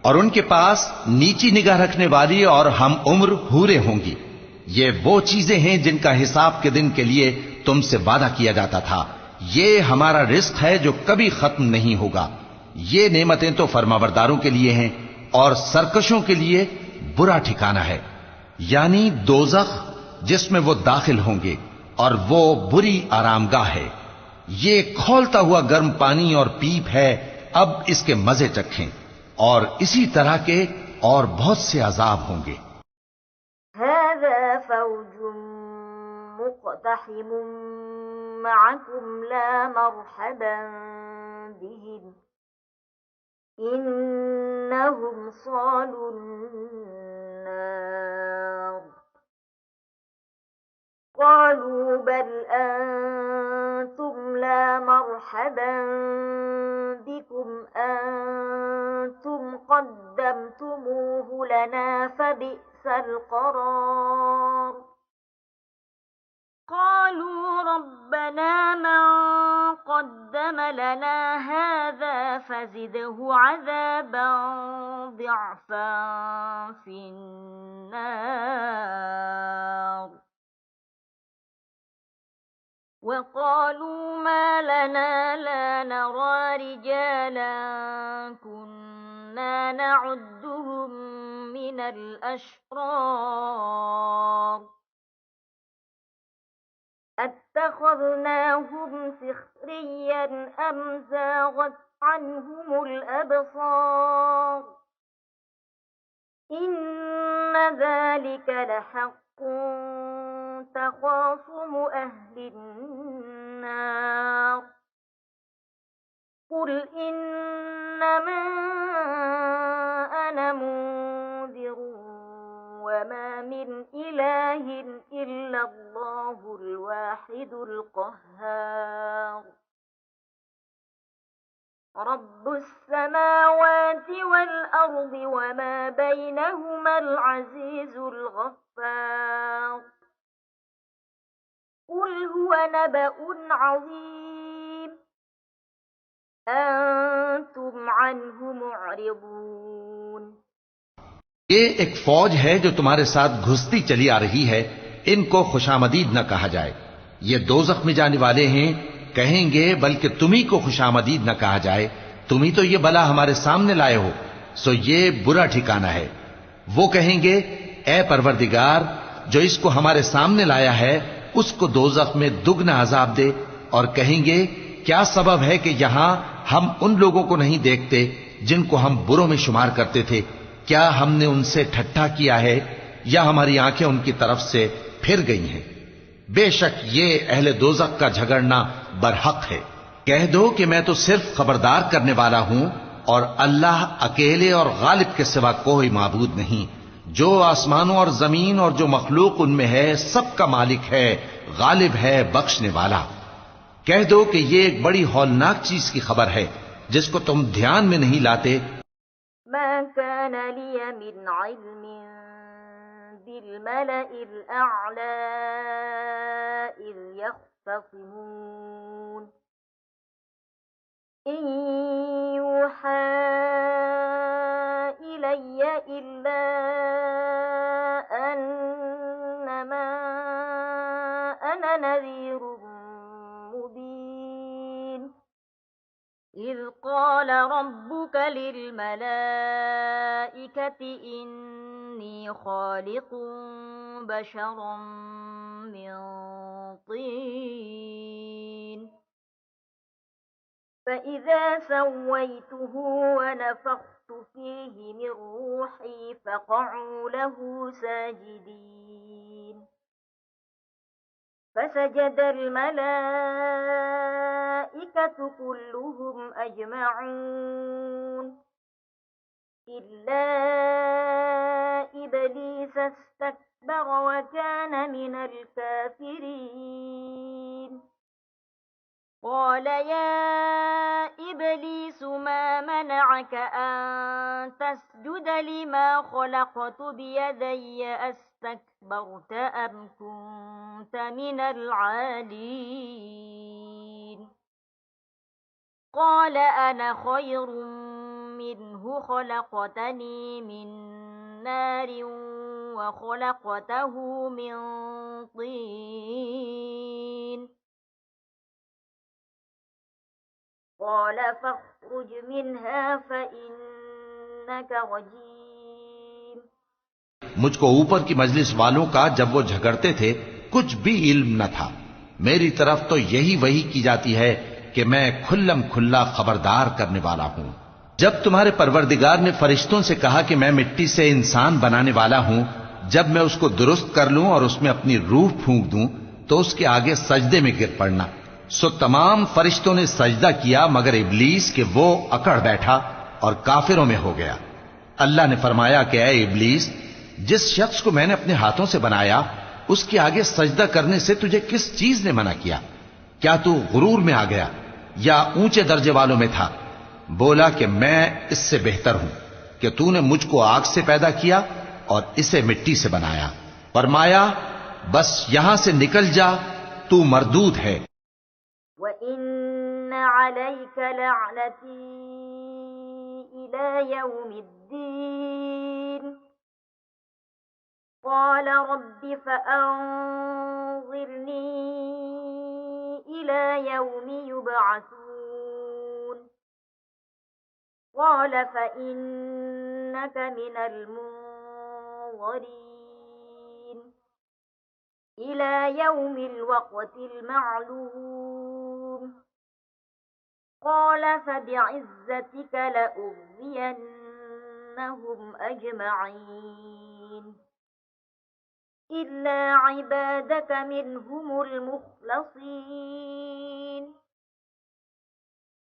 और उनके पास नीची निगाह रखने वाली और हम उम्र हूरें होंगी। ये वो चीजें हैं जिनका हिसाब के दिन के लिए तुमसे वादा किया जाता था। ये हमारा रिस्क है जो कभी खत्म नहीं होगा। ये नेमतें तो फरमाबरदारों के लिए हैं और सरकशों के लिए बुरा ठिकाना है, यानी दोज़ख जिसमें वो दाखिल होंगे और वो बुरी आरामगाह है। ये खौलता हुआ गर्म पानी और पीप है, अब इसके मजे चखें। और इसी तरह के और बहुत से अजाब होंगे। هذا فوج مقتحم معكم لا مرحبا بهم إنهم صالوا النار قالوا بل أنتم لا مرحبا بكم أنتم قدمتموه لنا فبئس القرار قالوا ربنا من قدم لنا هذا فزده عذابا ضعفا في النار وقالوا ما لنا لا نرى رجالا كنا نعدهم من الأشرار أتخذناهم سخريا أم زاغت عنهم الأبصار إن ذلك لحق تخاصم أهل النار قل إنما أنا منذر وما من إله إلا الله الواحد القهار رب السماوات والأرض وما بينهما العزيز الغفار قل هو نبأ عظيم أنتم عنه معرضون ये एक फौज है जो तुम्हारे साथ घुसती चली आ रही है, इनको खुशामदीद न कहा जाए। ये दोज़ख में जाने वाले हैं, कहेंगे बल्कि तुम्ही को खुशामदीद न कहा जाए, तुम्ही तो ये बला हमारे सामने लाए हो, सो ये बुरा ठिकाना है। वो कहेंगे ए परवरदिगार, जो इसको हमारे सामने लाया है उसको दोज़ख में दुगना अजाब दे। और कहेंगे क्या सबब है कि यहां हम उन लोगों को नहीं देखते जिनको हम बुरों में शुमार करते थे? क्या हमने उनसे ठट्ठा किया है या हमारी आंखें उनकी तरफ से फिर गई हैं? बेशक ये अहले दोजख का झगड़ना बरहक है। कह दो कि मैं तो सिर्फ खबरदार करने वाला हूं और अल्लाह अकेले और गालिब के सिवा कोई माबूद नहीं। जो आसमानों और जमीन और जो मखलूक उनमें है सबका मालिक है, गालिब है, बख्शने वाला। कह दो कि ये एक बड़ी हौलनाक चीज की खबर है जिसको तुम ध्यान में नहीं लाते। मा कान लिय मिन इल्मिन बिलमलइल अअला इज़ यख्तसिमून इन यूहा इलय्य इल्ला अन्नमा अना नज़ीरुम मुबीन इज़ क़ाल रब्बुक लिलमलाइकति इन्नी ख़ालिक़ुन बशरन मिन तीन فإذا سويته ونفخت فيه من روحي فقعوا له ساجدين فسجد الملائكة كلهم أجمعون إلا إبليس استكبر وكان من الكافرين قال يا إبليس ما منعك أن تسجد لما خلقت بيدي أستكبرت أم كنت من العالين قال أنا خير منه خلقتني من نار وخلقته من طين قال فاخرج منها فإنك रजीम। मुझको ऊपर की मजलिस वालों का जब वो झगड़ते थे कुछ भी इल्म न था। मेरी तरफ तो यही वही की जाती है कि मैं खुल्लम खुल्ला खबरदार करने वाला हूं। जब तुम्हारे परवरदिगार ने फरिश्तों से कहा कि मैं मिट्टी से इंसान बनाने वाला हूं, जब मैं उसको दुरुस्त कर लूं और उसमें अपनी रूह फूंक दूं तो उसके आगे सजदे में गिर पड़ना। सो तमाम फरिश्तों ने सजदा किया मगर इब्लीस के वो अकड़ बैठा और काफिरों में हो गया। अल्लाह ने फरमाया कि ऐ इब्लीस, जिस शख्स को मैंने अपने हाथों से बनाया उसके आगे सजदा करने से तुझे किस चीज ने मना किया? क्या तू गुरूर में आ गया या ऊंचे दर्जे वालों में था? बोला कि मैं इससे बेहतर हूं कि तूने मुझको आग से पैदा किया और इसे मिट्टी से बनाया। फरमाया बस यहां से निकल जा, तू मरदूद है। وإن عليك لعنتي إلى يوم الدين قال رب فأنظرني إلى يوم يبعثون قال فإنك من المنظرين إلى يوم الوقت المعلوم قال فبعزتك لأغوينهم أجمعين إلا عبادك منهم المخلصين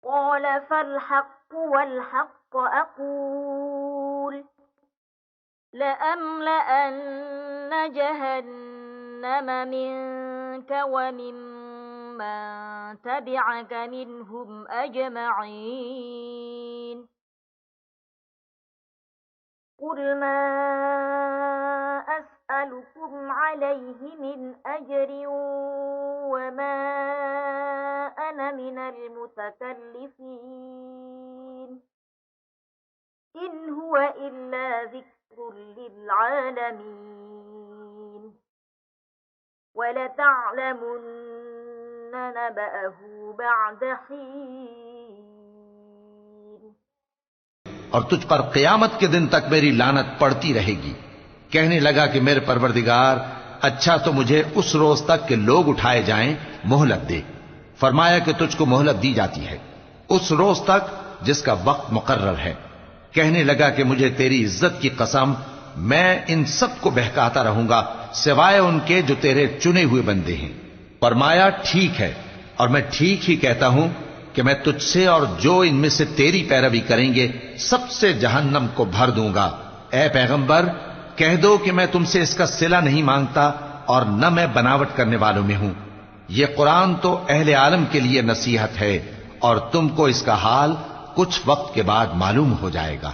قال فالحق والحق أقول لأملأن جهنم منك وممن تبعك منهم أجمعين قل ما أسألكم عليه من أجر وما أنا من المتكلفين إن هو إلا ذكر للعالمين ولتعلمن نبأه بعد حين और तुझ पर क़यामत के दिन तक मेरी लानत पड़ती रहेगी। कहने लगा कि मेरे परवरदिगार, अच्छा तो मुझे उस रोज तक के लोग उठाए जाएं मोहलत दे। फरमाया कि तुझको मोहलत दी जाती है उस रोज तक जिसका वक्त मुकर्रर है। कहने लगा कि मुझे तेरी इज्जत की कसम मैं इन सब को बहकाता रहूंगा सिवाय उनके जो तेरे चुने हुए बंदे हैं। फरमाया ठीक है, और मैं ठीक ही कहता हूं कि मैं तुझसे और जो इनमें से तेरी पैरवी करेंगे सबसे जहन्नम को भर दूंगा। ए पैगंबर, कह दो कि मैं तुमसे इसका सिला नहीं मांगता और न मैं बनावट करने वालों में हूं। यह कुरान तो अहले आलम के लिए नसीहत है और तुमको इसका हाल कुछ वक्त के बाद मालूम हो जाएगा।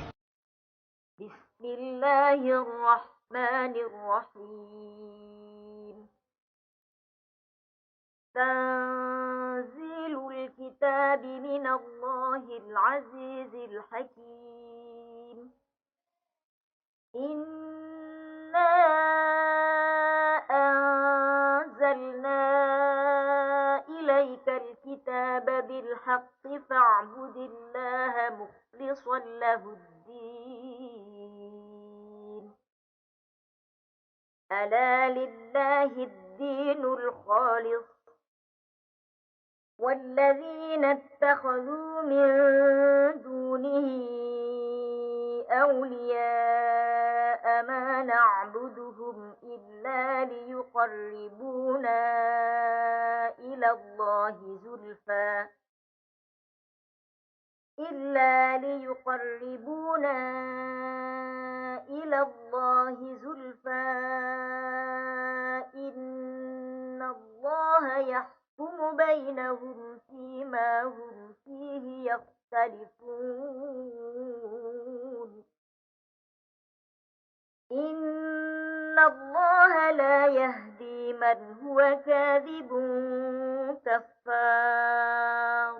तंज़ीलुल किताबि मिनल्लाहिल अज़ीज़िल हकीम। इन्ना अंज़लना इलैकल किताब बिल हक़्क़ि फ़अ्बुदिल्लाह मुख़्लिसन लहुद्दीन। अला लिल्लाहिद्दीनुल ख़ालिस वल्लज़ीन इत्तख़ज़ू मिन दूनिही औलियाअ मा नअ्बुदुहुम इल्ला लियुक़र्रिबूना इलल्लाहि ज़ुल्फ़ा इन्नल्लाह यहकुमु बैनहुम फ़ीमा हुम फ़ीहि यख्तलिफ़ून। इन्नल्लाह ला यहदी मन हुवा काज़िबुन कफ़्फ़ार।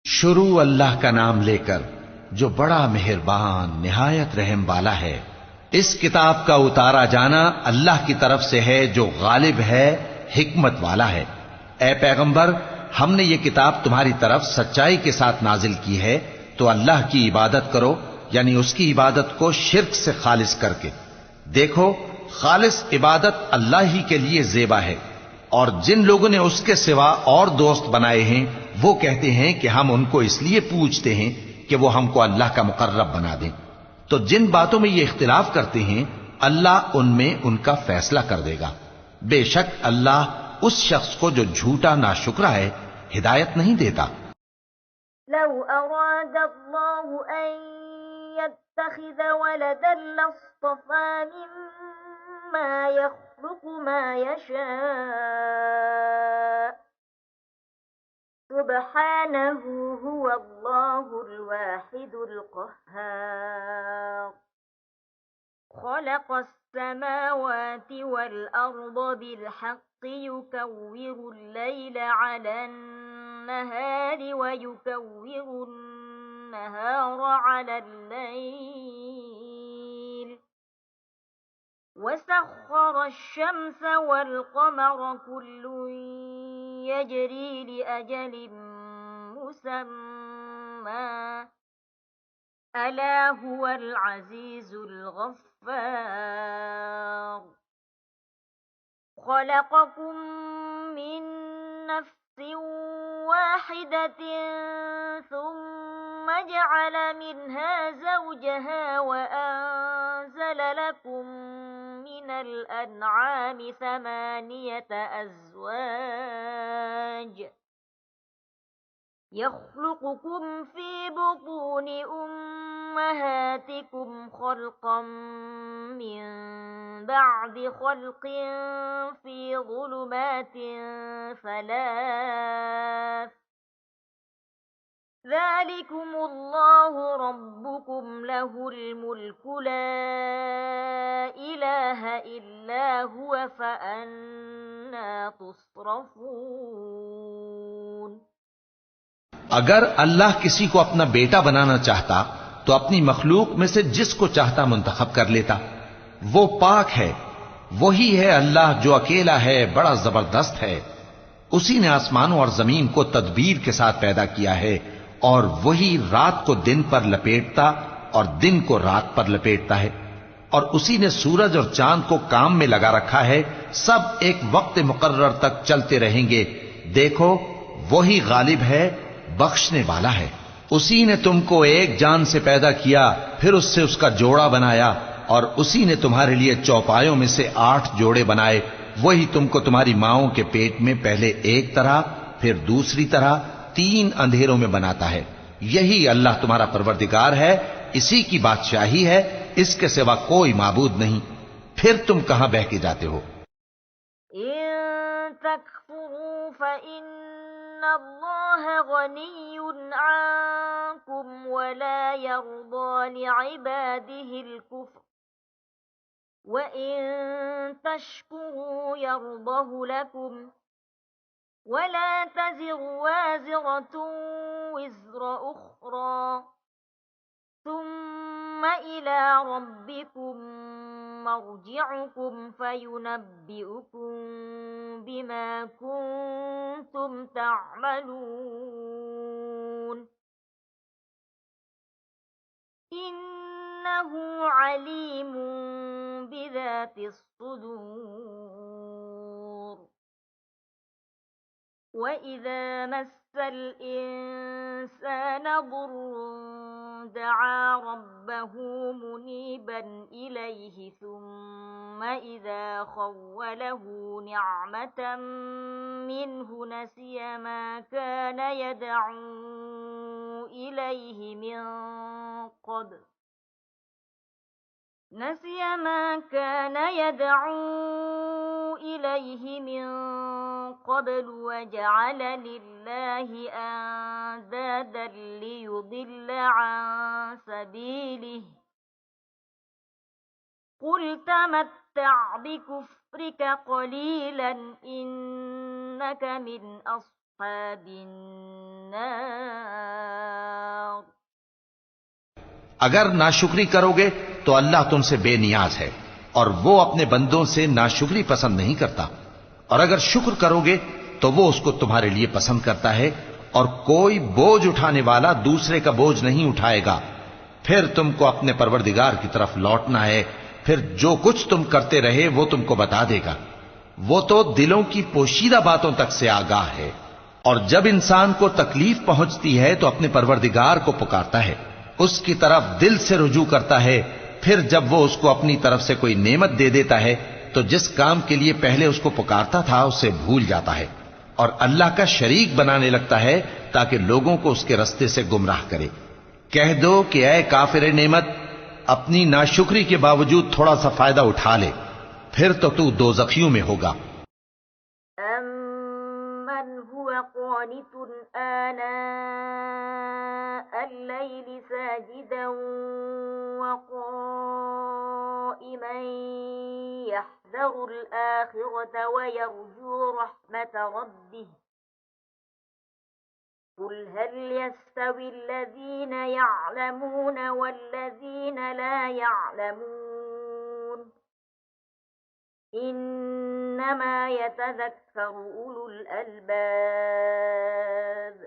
शुरू अल्लाह का नाम लेकर जो बड़ा मेहरबान निहायत रहम वाला है। इस किताब का उतारा जाना अल्लाह की तरफ से है जो गालिब है, हिकमत वाला है। ए पैगंबर, हमने ये किताब तुम्हारी तरफ सच्चाई के साथ नाजिल की है, तो अल्लाह की इबादत करो, यानी उसकी इबादत को शिर्क से खालिस करके। देखो, खालिस इबादत अल्लाह ही के लिए ज़ेबा है, और जिन लोगों ने उसके सिवा और दोस्त बनाए हैं वो कहते हैं कि हम उनको इसलिए पूजते हैं कि वो हमको अल्लाह का मुकर्रब बना दें। तो जिन बातों में ये इख्तिलाफ करते हैं अल्लाह उनमें उनका फैसला कर देगा। बेशक अल्लाह उस शख्स को जो झूठा नाशुक्रा है हिदायत नहीं देता। लौ अरादल्लाहु अन यत्तखिज़ वलदन लस्तफ़ा मिम्मा यख़्लुक़ु मा यशा' सुब्हानहु हुवल्लाहुल वाहिदुल क़ह्हार। ख़लक़स समावाति वल अर्द बिल हक़्क़ि युकव्विरुल लैला अलन नहारि व युकव्विरुन नहारा अलल लैल वसख़्ख़र अश-शम्स वल क़मर कुल्लुन यजरी लिअजलिन मुसम्मा अला हुवल अज़ीज़ुल गफ़्फ़ार। ख़लक़कुम मिन नफ्सिन वाहिदतिन सुम्मा जअल मिन्हा ज़ौजहा व अंज़ल लकुम मिनल अनआमि समानियत अज़वाज यख़्लुक़ुकुम फ़ी बुतूनि उम्महातिकुम ख़ल्क़म मिन बअदि ख़ल्क़िन फ़ी ज़ुलुमातिन सलास ज़ालिकुमुल्लाहु रब्बुकुम लहुल मुल्कु ला इलाहा इल्ला हुवा फ़अन्ना तुस्रफ़ून। अगर अल्लाह किसी को अपना बेटा बनाना चाहता तो अपनी मखलूक में से जिसको चाहता मुंतखब कर लेता। वो पाक है, वही है अल्लाह जो अकेला है, बड़ा जबरदस्त है। उसी ने आसमानों और जमीन को तदबीर के साथ पैदा किया है, और वही रात को दिन पर लपेटता और दिन को रात पर लपेटता है। और उसी ने सूरज और चांद को काम में लगा रखा है, सब एक वक्त मुकर्रर तक चलते रहेंगे। देखो, वही गालिब है, बख्शने वाला है। उसी ने तुमको एक जान से पैदा किया, फिर उससे उसका जोड़ा बनाया, और उसी ने तुम्हारे लिए चौपायों में से 8 जोड़े बनाए। वही तुमको तुम्हारी माओं के पेट में पहले एक तरह, फिर दूसरी तरह 3 अंधेरों में बनाता है। यही अल्लाह तुम्हारा परवरदिगार है, इसी की बादशाही है, इसके सिवा कोई माबूद नहीं। फिर तुम कहां बह के जाते हो? इन तकफुरू फइन्नल्लाह गनिय्युन अन्कुम वला यर्दा लिइबादिहिल कुफ्र वइन तशकुरू यर्दहु लकुम वला तज़िरु वाज़िरतुन विज़्र उख़रा सुम्मा इला रब्बिकुम मर्जिउकुम फयुनब्बिउकुम बिमा कुंतुम तअमलून इन्नहु अलीमुन बिज़ातिस सुदूर वइज़ा मस्सल इंसान दुर्रुन दआ रब्बहु मुनीबन इलैहि सुम्मा इज़ा खव्वलहु निअमतन मिन्हु नसिया मा कान यदअू इलैहि मिन क़ब्ल वजअल लिल्लाहि अंदादन लियुदिल्ल अन सबीलिहि कुल तमत्तअ बिकुफ्रिक क़लीलन इन्नक मिन अस्हाबिन नार। अगर नाशुक्री करोगे तो अल्लाह तुमसे बेनियाज है और वो अपने बंदों से नाशुक्री पसंद नहीं करता, और अगर शुक्र करोगे तो वो उसको तुम्हारे लिए पसंद करता है, और कोई बोझ उठाने वाला दूसरे का बोझ नहीं उठाएगा। फिर तुमको अपने परवरदिगार की तरफ लौटना है, फिर जो कुछ तुम करते रहे वो तुमको बता देगा। वो तो दिलों की पोशीदा बातों तक से आगाह है। और जब इंसान को तकलीफ पहुंचती है तो अपने परवरदिगार को पुकारता है, उसकी तरफ दिल से रुजू करता है। फिर जब वो उसको अपनी तरफ से कोई नेमत दे देता है तो जिस काम के लिए पहले उसको पुकारता था उसे भूल जाता है और अल्लाह का शरीक बनाने लगता है ताकि लोगों को उसके रास्ते से गुमराह करे। कह दो कि ऐ काफिर नेमत, अपनी नाशुक्री के बावजूद थोड़ा सा फायदा उठा ले, फिर तो तू दोज़खियों में होगा। अम्मन हुवा क़ानितुन आना अल-लैलि साजिदन व क़ाइमन यहज़रुल आखिरत व यरजू रहमत रब्बिह कुल हल यस्तवी अल्लज़ीन यअलमून वल्लज़ीन ला यअलमून इन्नमा यतज़क्करु उलुल अलबाब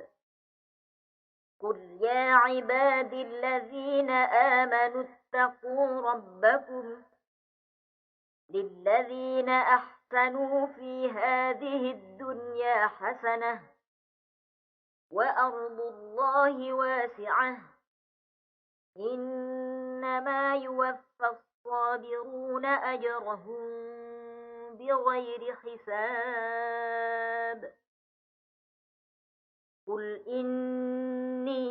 कुल या इबादी अल्लज़ीन आमनु इत्तक़ू रब्बकुम लिल्लज़ीन अहसनू फी हाज़िहि दुन्या हसनह व अर्दुल्लाहि वासिअह इन्नमा युवफ़्फ़as-साबिरून अजरहुम बिग़ैरि हिसाब कुल इन्नी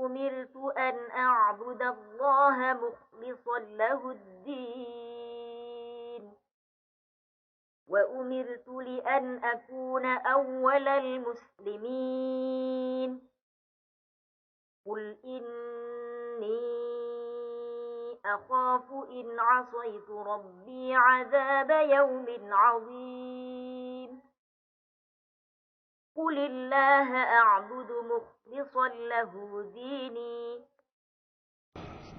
उमिरतु अन अअबुदल्लाह मुख़लिसन लहुद्दीन व उमिरतु लिअन अकून अव्वलल मुस्लिमीन कुल इन्नी अख़ाफ़ु इन असैतु रब्बी अज़ाब यौमिन अज़ीम कुलिल्लाह अअबुदु मुख़लिसन लहु दीनी।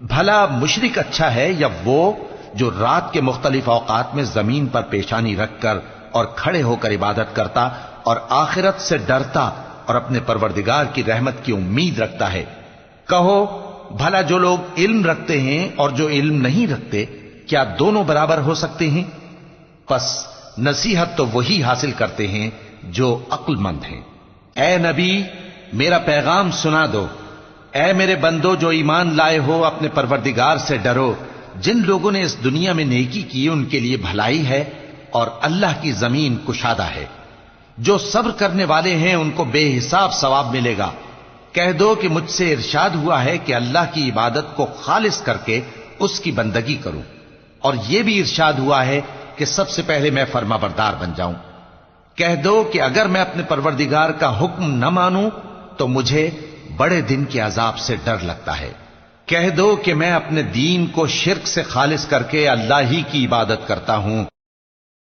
भला मुशरिक अच्छा है या वो जो रात के मुख्तलिफ औकात में जमीन पर पेशानी रखकर और खड़े होकर इबादत करता और आखिरत से डरता और अपने परवरदिगार की रहमत की उम्मीद रखता है। कहो, भला जो लोग इल्म रखते हैं और जो इल्म नहीं रखते, क्या दोनों बराबर हो सकते हैं? बस नसीहत तो वही हासिल करते हैं जो अक्लमंद हैं। ए नबी, मेरा पैगाम सुना दो। ऐ मेरे बंदो जो ईमान लाए हो, अपने परवरदिगार से डरो। जिन लोगों ने इस दुनिया में नेकी की उनके लिए भलाई है और अल्लाह की जमीन कुशादा है। जो सब्र करने वाले हैं उनको बेहिसाब सवाब मिलेगा। कह दो कि मुझसे इरशाद हुआ है कि अल्लाह की इबादत को खालिस करके उसकी बंदगी करूं, और यह भी इरशाद हुआ है कि सबसे पहले मैं फर्माबरदार बन जाऊं। कह दो कि अगर मैं अपने परवरदिगार का हुक्म न मानूं तो मुझे बड़े दिन के अजाब से डर लगता है। कह दो कि मैं अपने दीन को शिर्क से खालिस करके अल्लाह ही की इबादत करता हूं।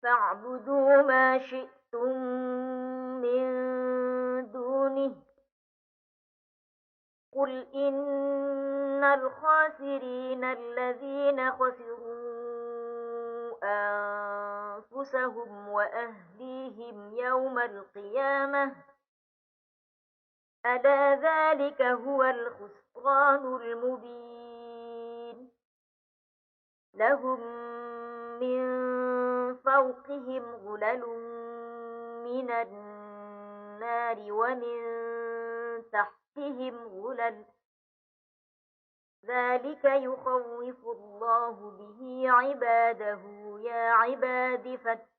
فاعبدوا ما شئتم من دونه قل إن الخاسرين الذين خسروا أنفسهم وأهليهم يوم القيامة ألا ذلك هو الخسران المبين لهم من فوقهم غلل من النار ومن تحتهم غلل ذلك يخوف الله به عباده يا عباد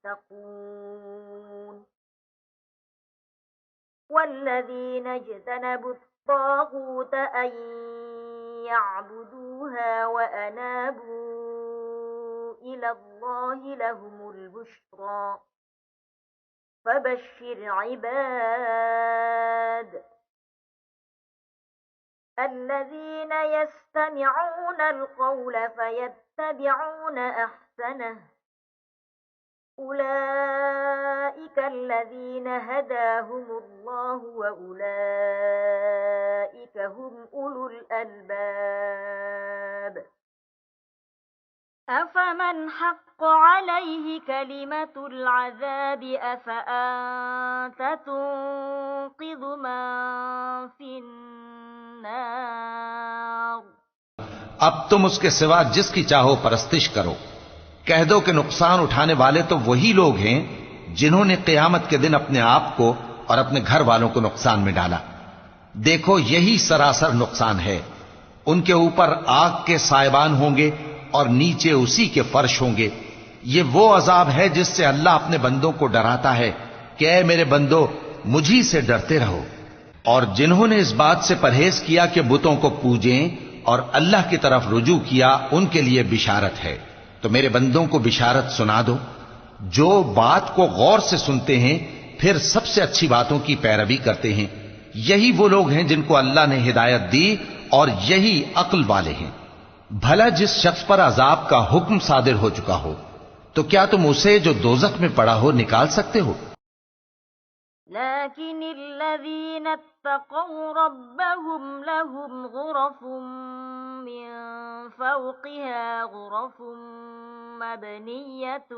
فاتقون والذين اجتنبوا الطاغوت أن يعبدوها وأنابوا إلى الله لهم البشرى فبشر عباد الذين يستمعون القول فيتبعون أحسنه أولئك الذين هداهم الله وأولئك هم أولو الألباب أفمن حق عليه كلمة العذاب أفأنت تنقذ من في النار। अब तुम उसके सिवा जिसकी चाहो परस्तिश करो। कह दो कि नुकसान उठाने वाले तो वही लोग हैं जिन्होंने क़यामत के दिन अपने आप को और अपने घर वालों को नुकसान में डाला। देखो यही सरासर नुकसान है। उनके ऊपर आग के सायबान होंगे और नीचे उसी के फर्श होंगे। ये वो अजाब है जिससे अल्लाह अपने बंदों को डराता है कि ऐ मेरे बंदो मुझी से डरते रहो। और जिन्होंने इस बात से परहेज किया कि बुतों को पूजें और अल्लाह की तरफ रुजू किया, उनके लिए बिशारत है। तो मेरे बंदों को बिशारत सुना दो जो बात को गौर से सुनते हैं फिर सबसे अच्छी बातों की पैरवी करते हैं। यही वो लोग हैं जिनको अल्लाह ने हिदायत दी और यही अक्ल वाले हैं। भला जिस शख्स पर अजाब का हुक्म सादिर हो चुका हो, तो क्या तुम उसे जो दोजख में पड़ा हो निकाल सकते हो? لكن الذين اتقوا ربهم لهم غرف من فوقها غرف مبنية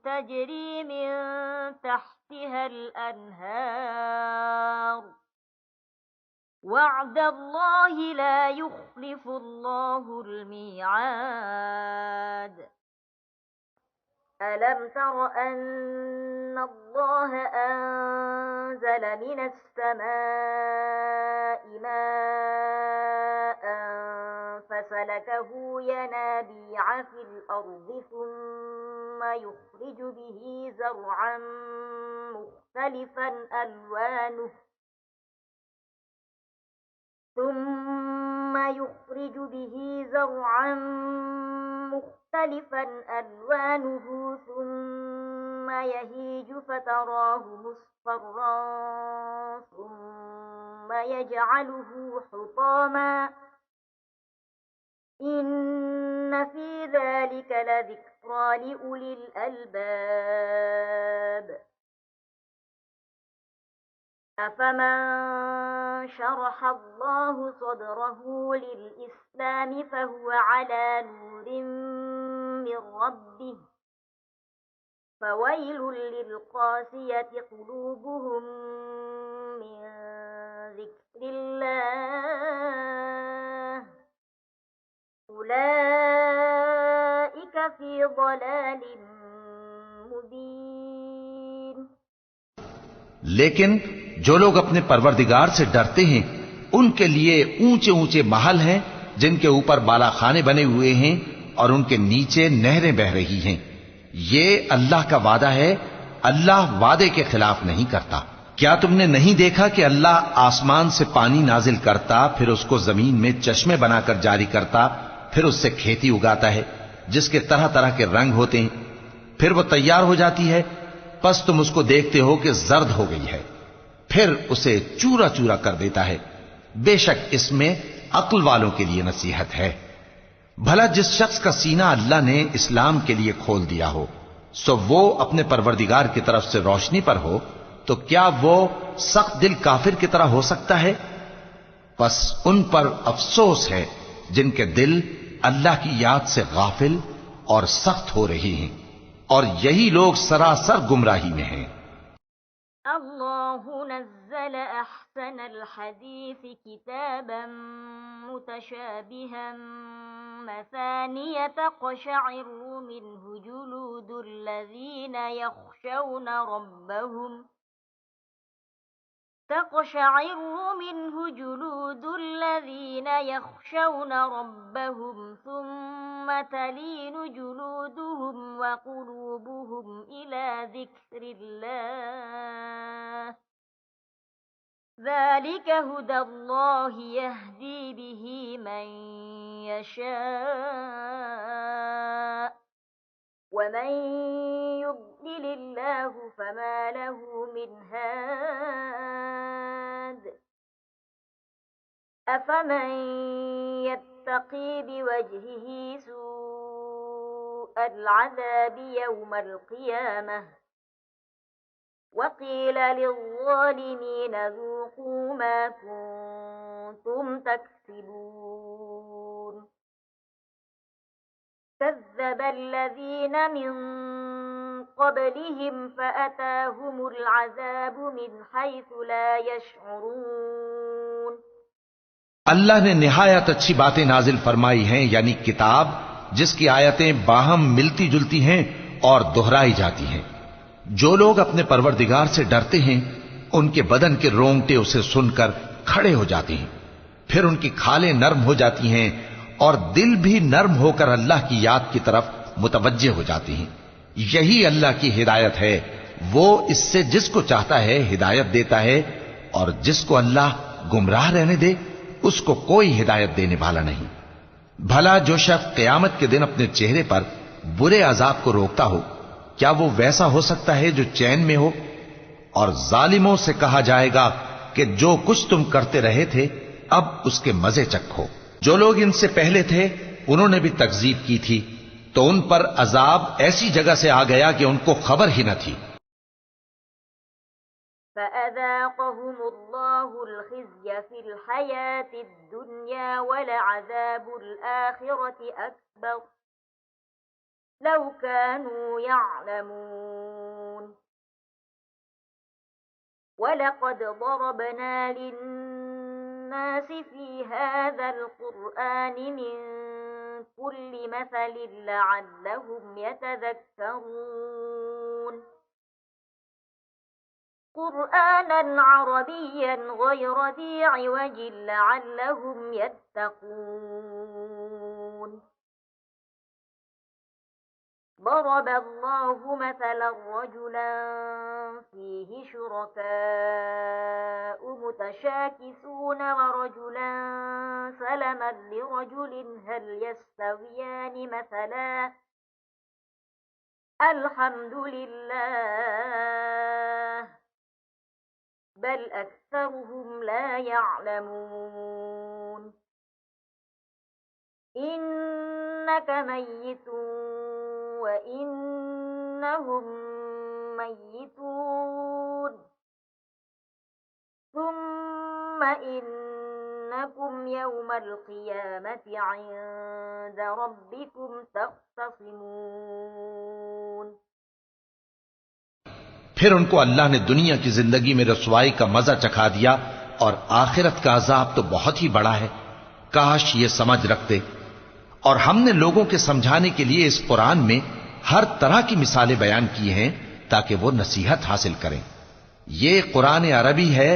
تجري من تحتها الأنهار وعد الله لا يخلف الله الميعاد ألم تر أن الله أنزل من السماء ماء فسلكه ينابيع في الأرض ثم يخرج به زرعا مختلفا ألوانه ثم يهيج فتراه مصفرا ثم يجعله حطاما إن في ذلك لذكرى لأولي الألباب أفمن شرح الله صدره للإسلام فهو على نور من ربه فويل للقاسية قلوبهم من ذكر الله أولئك في ضلال مبين। लेकिन जो लोग अपने परवरदिगार से डरते हैं उनके लिए ऊंचे ऊंचे महल हैं जिनके ऊपर बालाखाने बने हुए हैं और उनके नीचे नहरें बह रही हैं। ये अल्लाह का वादा है, अल्लाह वादे के खिलाफ नहीं करता। क्या तुमने नहीं देखा कि अल्लाह आसमान से पानी नाजिल करता, फिर उसको जमीन में चश्मे बनाकर जारी करता, फिर उससे खेती उगाता है जिसके तरह तरह के रंग होते हैं, फिर वो तैयार हो जाती है, बस तुम उसको देखते हो कि जर्द हो गई है, फिर उसे चूरा चूरा कर देता है। बेशक इसमें अक्ल वालों के लिए नसीहत है। भला जिस शख्स का सीना अल्लाह ने इस्लाम के लिए खोल दिया हो, सो वो अपने परवरदिगार की तरफ से रोशनी पर हो, तो क्या वो सख्त दिल काफिर की तरह हो सकता है? बस उन पर अफसोस है जिनके दिल अल्लाह की याद से गाफिल और सख्त हो रही हैं, और यही लोग सरासर गुमराही में हैं। अल्लाहु नज़्ज़ल अहसनल हदीस किताबन मुतशाबिहन मसानिय तक़शअरु मिन्हु जुलूदुल लज़ीना यख़शौना रब्बहुम थुम्म तलीनु जुलूदुहुम व क़ुलूबुहुम इला ज़िक्रिल्लाह ज़ालिक हुदल्लाहि यहदी बिही मन यशा वमन युद्लिलिल्लाहु फमा लहु मिन हाद अफमन यत्तक़ी बिवजहिही सूअल अज़ाबि यौमल क़ियामह वक़ील लिज़्ज़ालिमीन ज़ूक़ू मा कुन्तुम तक्सिबून कज़्ज़बल्लज़ीन मिन क़ब्लिहिम फ़अताहुमुल अज़ाबु मिन हैसु ला यशऊरून। अल्लाह ने निहायत अच्छी बातें नाजिल फरमाई हैं, यानी किताब जिसकी आयतें बाहम मिलती जुलती हैं और दोहराई जाती हैं। जो लोग अपने परवरदिगार से डरते हैं उनके बदन के रोंगटे उसे सुनकर खड़े हो जाते हैं, फिर उनकी खालें नर्म हो जाती हैं और दिल भी नर्म होकर अल्लाह की याद की तरफ मुतवज्जे हो जाती हैं। यही अल्लाह की हिदायत है, वो इससे जिसको चाहता है हिदायत देता है, और जिसको अल्लाह गुमराह रहने दे उसको कोई हिदायत देने वाला नहीं। भला जो शख्स क़यामत के दिन अपने चेहरे पर बुरे अजाब को रोकता हो, क्या वो वैसा हो सकता है जो चैन में हो? और जालिमों से कहा जाएगा कि जो कुछ तुम करते रहे थे अब उसके मजे चखो। जो लोग इनसे पहले थे उन्होंने भी तकजीब की थी, तो उन पर अजाब ऐसी जगह से आ गया कि उनको खबर ही न थी। फ़अज़ाक़हुमुल्लाहुल ख़िज़्य फ़िल हयातिद दुन्या वलअज़ाबुल आख़िरति अकबर लौ कानू यअलमून। वलक़द ज़रबना लिन्नासि फ़ी हाज़ल क़ुरआनि मिन कुल्लि मसलिन लअल्लहुम यतज़क्करून। क़ुरआनन अरबिय्यन ग़ैर ज़ी इवजिन लअल्लहुम यत्तक़ून। ضرب الله مثلا رجلا فيه شركاء متشاكسون ورجلا سلما لرجل هل يستويان مثلا الحمد لله بل أكثرهم لا يعلمون إنك ميت وإنهم ميتون ثم إنكم يوم القيامة عند ربكم تختصمون। फिर उनको अल्लाह ने दुनिया की जिंदगी में रसवाई का मजा चखा दिया और आखिरत का अजाब तो बहुत ही बड़ा है। काश ये समझ रखते। और हमने लोगों के समझाने के लिए इस कुरान में हर तरह की मिसालें बयान की हैं ताकि वो नसीहत हासिल करें। ये कुरान अरबी है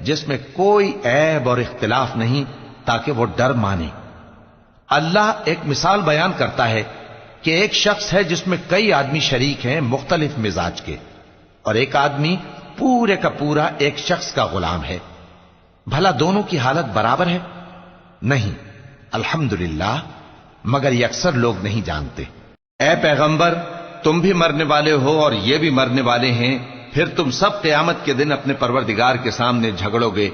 जिसमें कोई ऐब और इख्तिलाफ नहीं, ताकि वो डर माने। अल्लाह एक मिसाल बयान करता है कि एक शख्स है जिसमें कई आदमी शरीक हैं मुख्तलिफ मिजाज के, और एक आदमी पूरे का पूरा एक शख्स का गुलाम है। भला दोनों की हालत बराबर है? नहीं, अल्हम्दुलिल्लाह, मगर ये अक्सर लोग नहीं जानते। ए पैगंबर, तुम भी मरने वाले हो और ये भी मरने वाले हैं, फिर तुम सब क़यामत के दिन अपने परवरदिगार के सामने झगड़ोगे